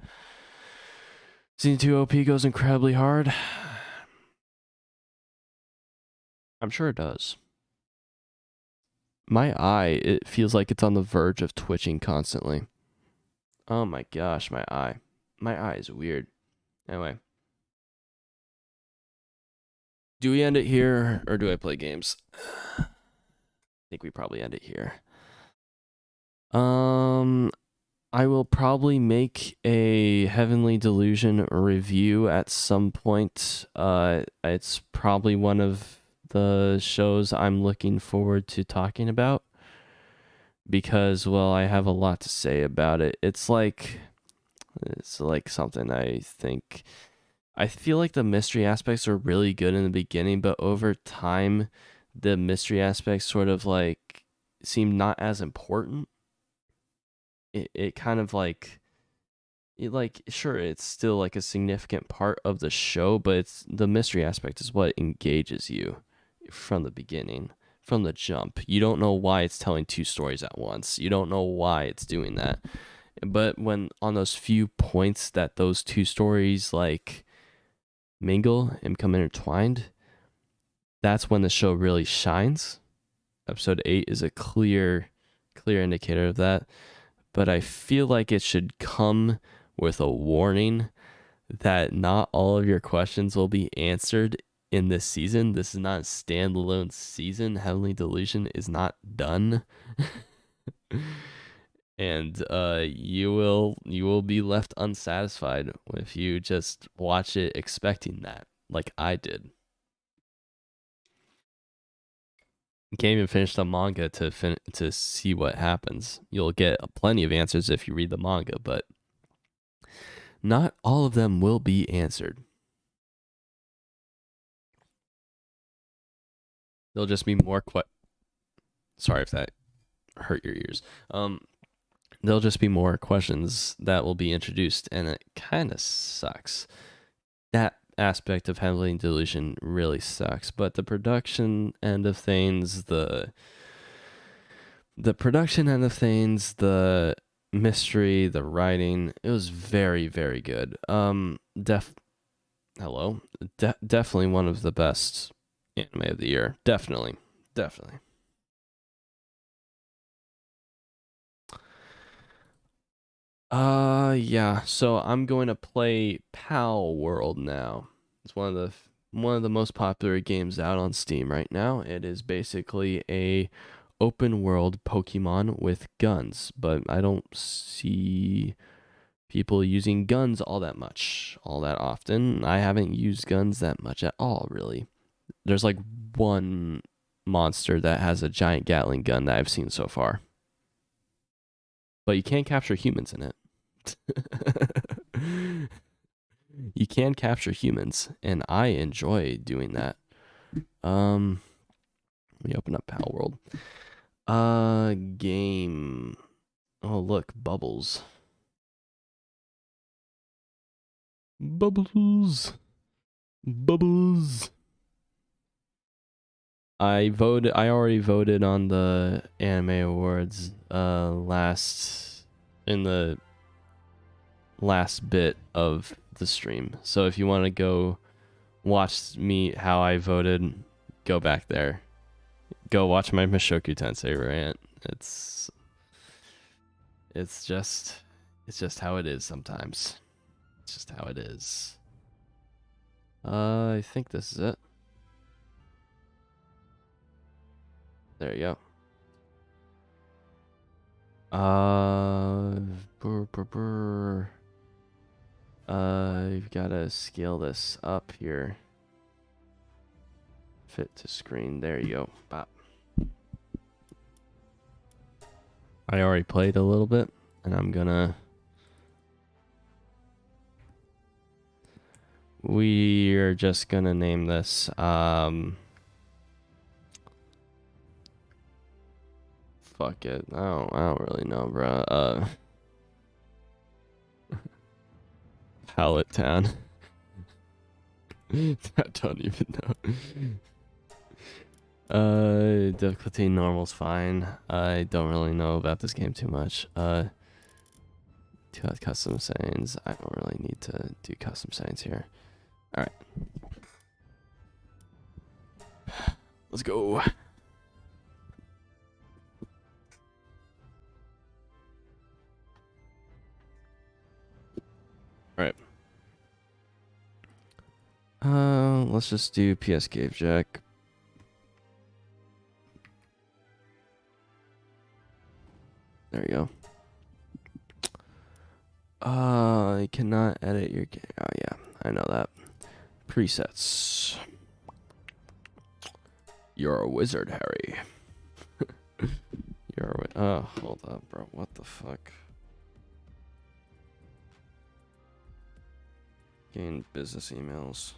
Season 2 OP goes incredibly hard. I'm sure it does. My eye, it feels like it's on the verge of twitching constantly. Oh my gosh, my eye. My eye is weird. Anyway. Do we end it here or do I play games? I think we probably end it here. I will probably make a Heavenly Delusion review at some point. It's probably one of the shows I'm looking forward to talking about because, well, I have a lot to say about it. It's like something I feel like the mystery aspects are really good in the beginning, but over time, the mystery aspects sort of like seem not as important. It kind of like sure, it's still like a significant part of the show, but it's the mystery aspect is what engages you from the beginning, from the jump. You don't know why it's telling two stories at once. You don't know why it's doing that. But when on those few points that those two stories like mingle and become intertwined, that's when the show really shines. Episode 8 is a clear indicator of that. But I feel like it should come with a warning that not all of your questions will be answered in this season. This is not a standalone season. Heavenly Delusion is not done. And you will be left unsatisfied if you just watch it expecting that, like I did. You can't even finish the manga to see what happens. You'll get plenty of answers if you read the manga, but not all of them will be answered. There'll just be more sorry if that hurt your ears. There'll just be more questions that will be introduced, and it kind of sucks. That aspect of Heavenly Delusion really sucks, but the production end of things, the production end of things, the mystery, the writing, it was very, very good. Definitely one of the best anime of the year. Definitely. Yeah. So I'm going to play Pal World now. It's one of the most popular games out on Steam right now. It is basically a open world Pokemon with guns, but I don't see people using guns all that much, all that often. I haven't used guns that much at all, really. There's like one monster that has a giant Gatling gun that I've seen so far. But you can't capture humans in it. You can capture humans, and I enjoy doing that. Let me open up Pal World. Game. Oh, look, bubbles. Bubbles. I already voted on the anime awards in the last bit of the stream. So if you want to go watch me how I voted, go back there. Go watch my Mushoku Tensei rant. It's just how it is sometimes. It's just how it is. I think this is it. There you go. You've got to scale this up here. Fit to screen. There you go. Bop. I already played a little bit, and I'm gonna. We are just gonna name this. Fuck it. I don't really know, bro. Pallet Town. I don't even know. Difficulty normal's fine. I don't really know about this game too much. To custom settings. I don't really need to do custom settings here. All right. Let's go. All right. Let's just do PS Cave Jack. There you go. You cannot edit your game. Oh yeah, I know that. Presets. You're a wizard, Harry. You're a hold up, bro. What the fuck? Gain business emails.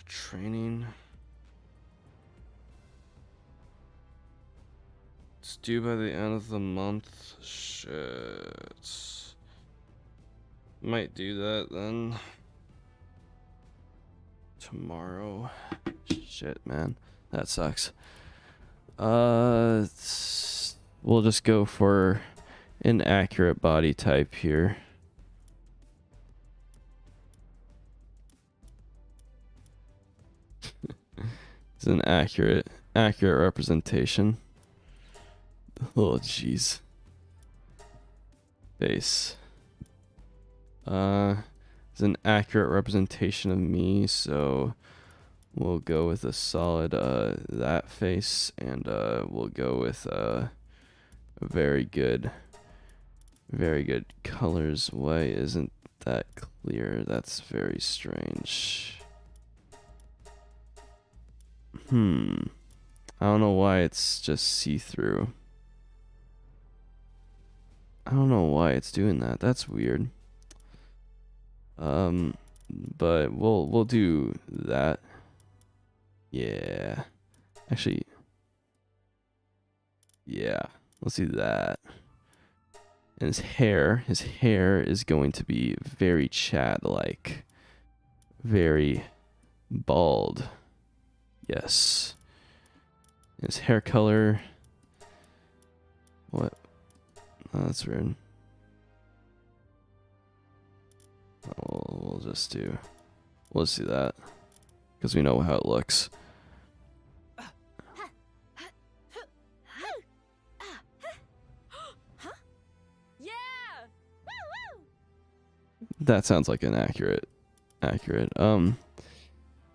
Training. It's due by the end of the month. Shit. Might do that then. Tomorrow. Shit, man. That sucks. We'll just go for an accurate body type here. It's an accurate representation. Oh jeez. Face. It's an accurate representation of me, so we'll go with a solid that face, and we'll go with very good colors. Why isn't that clear? That's very strange. I don't know why it's just see-through. I don't know why it's doing that. That's weird. But we'll do that. Yeah. Actually, yeah. Let's do that. And his hair is going to be very Chad-like. Very bald. Yes. His hair color. What? Oh, that's weird. We'll just do that because we know how it looks. That sounds like an accurate.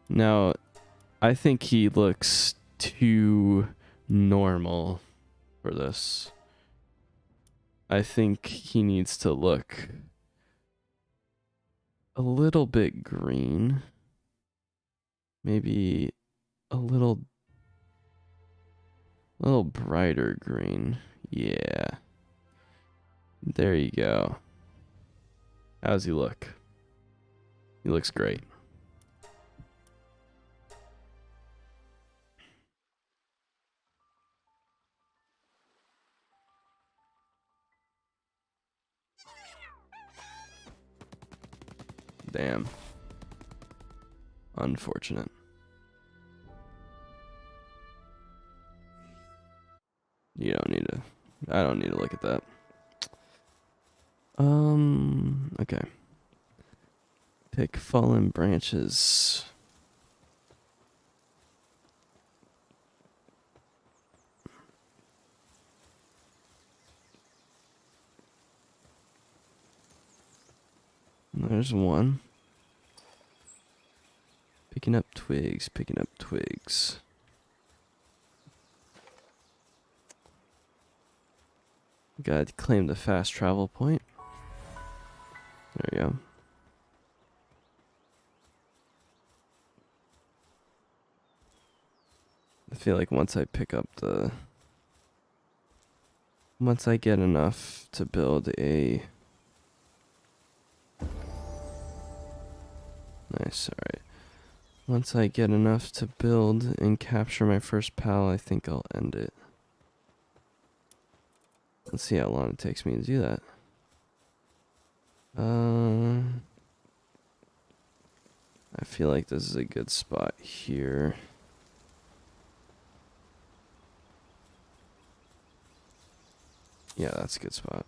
Now, I think he looks too normal for this. I think he needs to look a little bit green. Maybe a little brighter green. Yeah. There you go. How's he look? He looks great. Damn. Unfortunate. You don't need to. I don't need to look at that. Okay. Pick fallen branches. There's one. Picking up twigs. Gotta claim the fast travel point. There you go. I feel like once I get enough to build a... Nice, alright. Once I get enough to build and capture my first pal, I think I'll end it. Let's see how long it takes me to do that. feel like this is a good spot here. Yeah, that's a good spot.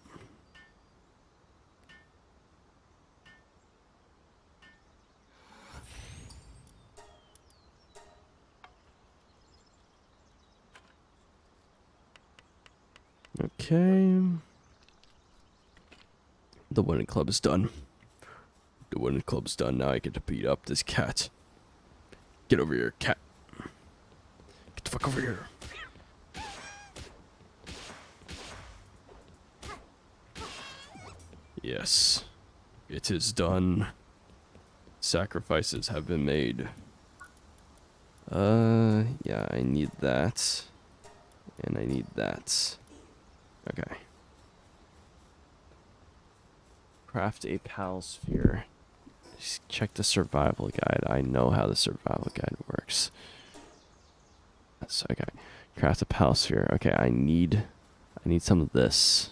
Okay. The winning club is done. The winning club's done. Now I get to beat up this cat. Get over here, cat. Get the fuck over here. Yes. It is done. Sacrifices have been made. Yeah, I need that. And I need that. Okay. Craft a pal sphere. Just check the survival guide. I know how the survival guide works. That's okay. Craft a pal sphere. Okay, I need some of this.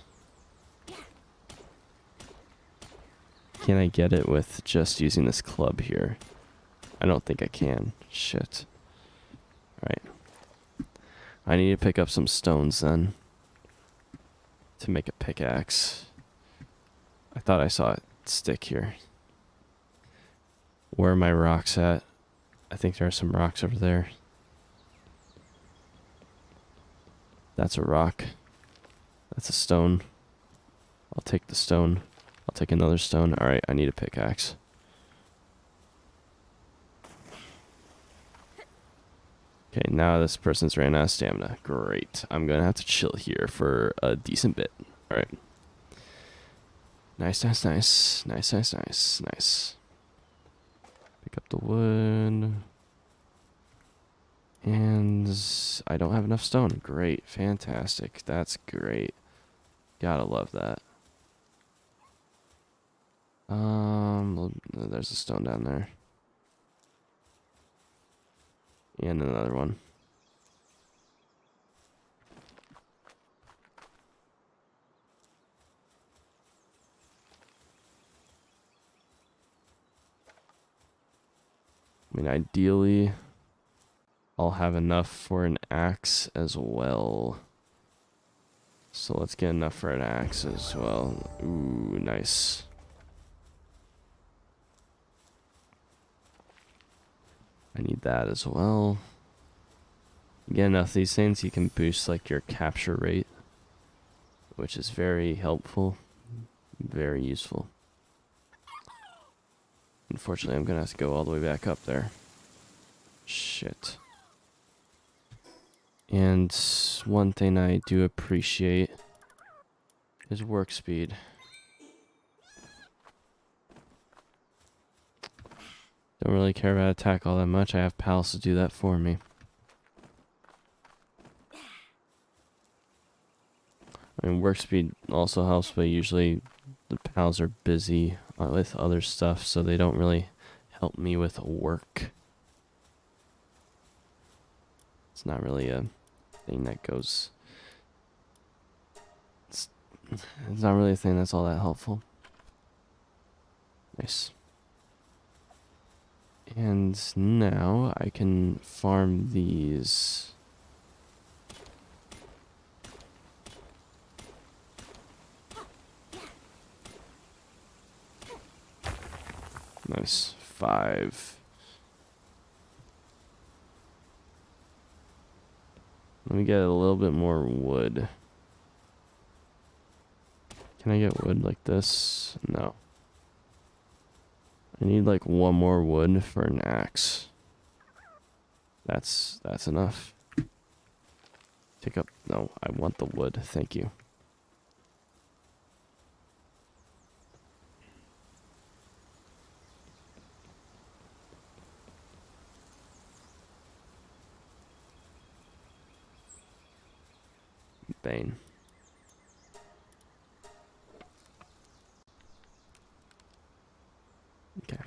Can I get it with just using this club here? I don't think I can. Shit. Alright. I need to pick up some stones then. To make a pickaxe. I thought I saw it stick here. Where are my rocks at? I think there are some rocks over there. That's a rock. That's a stone. I'll take the stone. I'll take another stone. Alright, I need a pickaxe. Okay, now this person's ran out of stamina. Great. I'm gonna have to chill here for a decent bit. Alright. Nice, nice, nice. Nice, nice, nice, nice. Pick up the wood. And I don't have enough stone. Great. Fantastic. That's great. Gotta love that. There's a stone down there. And another one. I mean, ideally, I'll have enough for an axe as well. So let's get enough for an axe as well. Ooh, nice. I need that as well. You get enough of these things, you can boost like your capture rate, which is very helpful, very useful. Unfortunately, I'm gonna have to go all the way back up there. Shit. And one thing I do appreciate is work speed. Don't really care about attack all that much. I have pals to do that for me. I mean, work speed also helps, but usually the pals are busy with other stuff, so they don't really help me with work. It's not really a thing that goes... It's not really a thing that's all that helpful. Nice. And now I can farm these. Nice. 5. Let me get a little bit more wood. Can I get wood like this? No. I need like one more wood for an axe. That's enough. Take up... No, I want the wood. Thank you. Bane. Okay.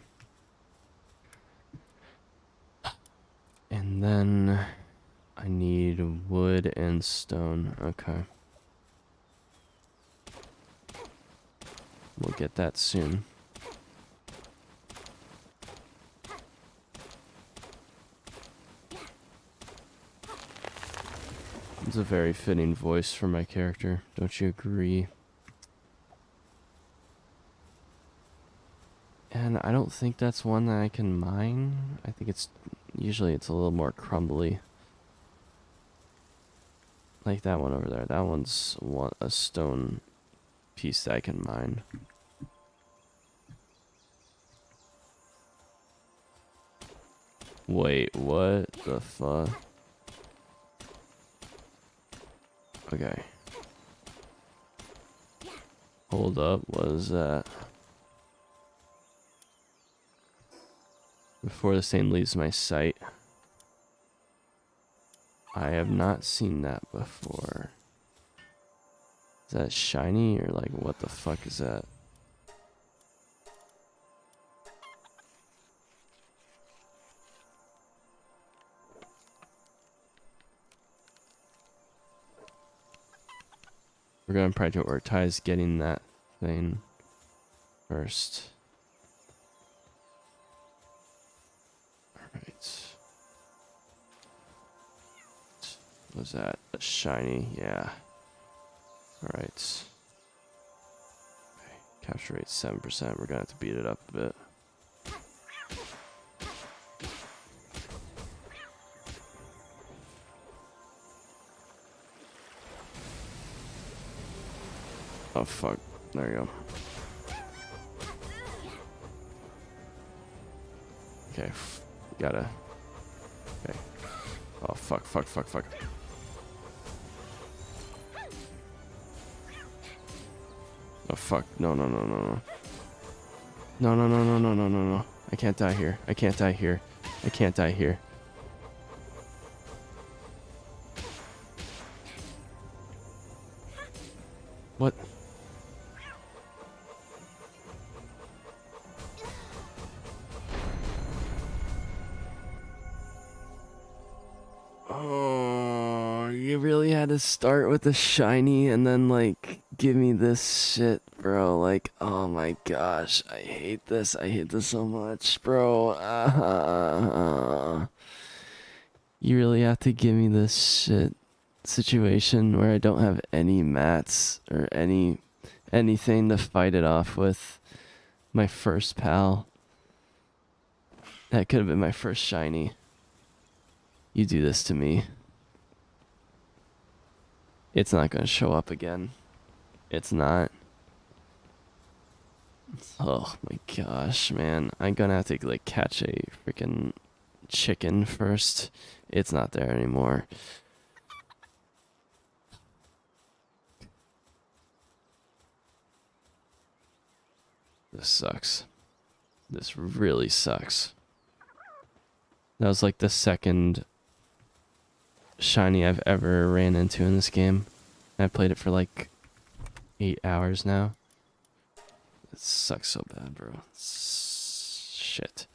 And then I need wood and stone. Okay. We'll get that soon. a very fitting voice for my character. Don't you agree? And I don't think that's one that I can mine. I think usually it's a little more crumbly. Like that one over there. That one's a stone piece that I can mine. Wait, what the fuck? Okay. Hold up, what is that? Before the same leaves my sight. I have not seen that before. Is that shiny or like what the fuck is that? We're gonna prioritize getting that thing first. Alright. Was that a shiny? Yeah. Alright. Okay. Capture rate 7%. We're gonna have to beat it up a bit. Oh fuck. There you go. Okay. Gotta. Okay. Oh fuck. Oh fuck. No. No. I can't die here. I can't die here. What? Oh, you really had to start with the shiny and then like give me this shit, bro. Like, oh my gosh, I hate this. I hate this so much, bro. You really have to give me this shit situation where I don't have any mats or anything to fight it off with. My first pal. That could have been my first shiny. You do this to me. It's not gonna show up again. It's not. Oh my gosh, man. I'm gonna have to like catch a freaking chicken first. It's not there anymore. This sucks. This really sucks. That was like the second shiny I've ever ran into in this game. I've played it for like 8 hours now. It sucks so bad, bro. Shit.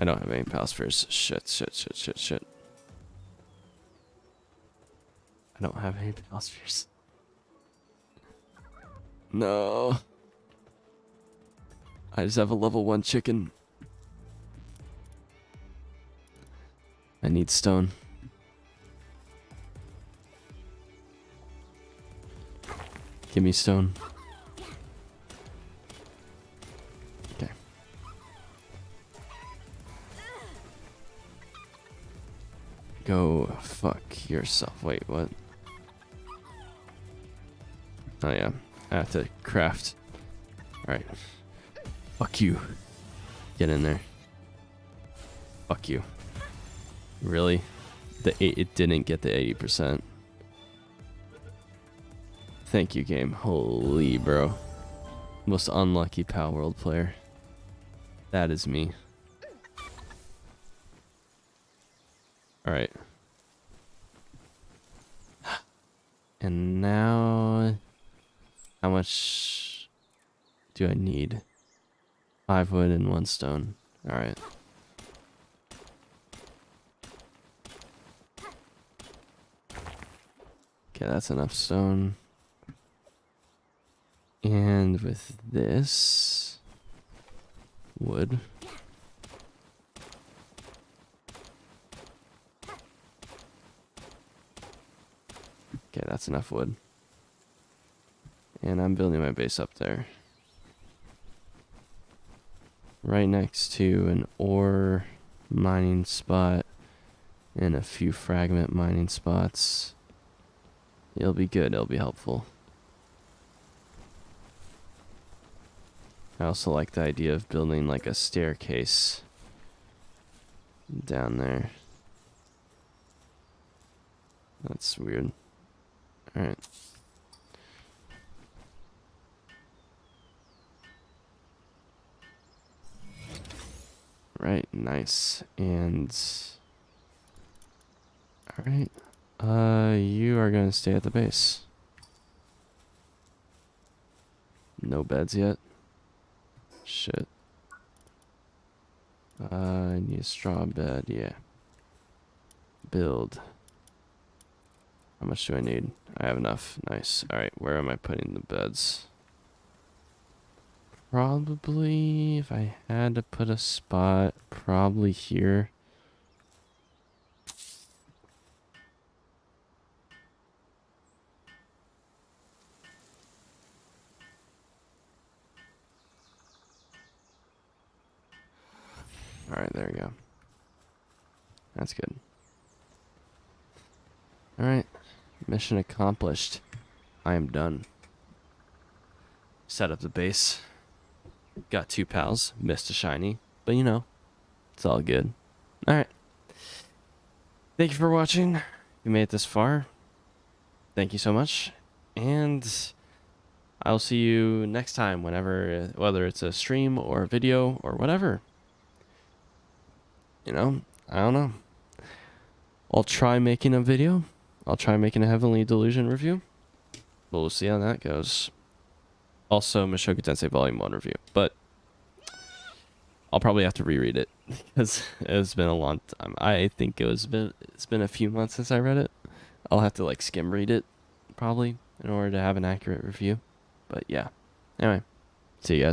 I don't have any pal spheres. Shit. I don't have any pal spheres. No. I just have a level 1 chicken. I need stone. Give me stone. Okay. Go fuck yourself. Wait, what? Oh yeah, I have to craft. Alright. Fuck you. Get in there. Fuck you. Really? It didn't get the 80%. Thank you, game. Holy bro. Most unlucky Pal World player. That is me. Alright. And now... How much do I need? 5 wood and 1 stone. Alright. Okay, that's enough stone. And with this wood. Okay, that's enough wood. And I'm building my base up there. Right next to an ore mining spot and a few fragment mining spots. It'll be good, it'll be helpful. I also like the idea of building like a staircase down there. That's weird. Alright. Right, nice. And alright. You are gonna stay at the base. No beds yet. Shit. I need a straw bed, yeah. Build. How much do I need? I have enough. Nice. Alright, where am I putting the beds? Probably, if I had to put a spot, probably here. Alright, there we go. That's good. Alright, mission accomplished. I am done. Set up the base. Got 2 pals. Missed a shiny. But you know, it's all good. Alright. Thank you for watching. If you made it this far, thank you so much. And I'll see you next time, whenever, whether it's a stream or a video or whatever. You know, I don't know. I'll try making a video. I'll try making a Heavenly Delusion review. But we'll see how that goes. Also, Mushoku Tensei Volume 1 review. But I'll probably have to reread it because it's been a long time. I think it's been a few months since I read it. I'll have to like skim read it probably in order to have an accurate review. But yeah. Anyway, see you guys.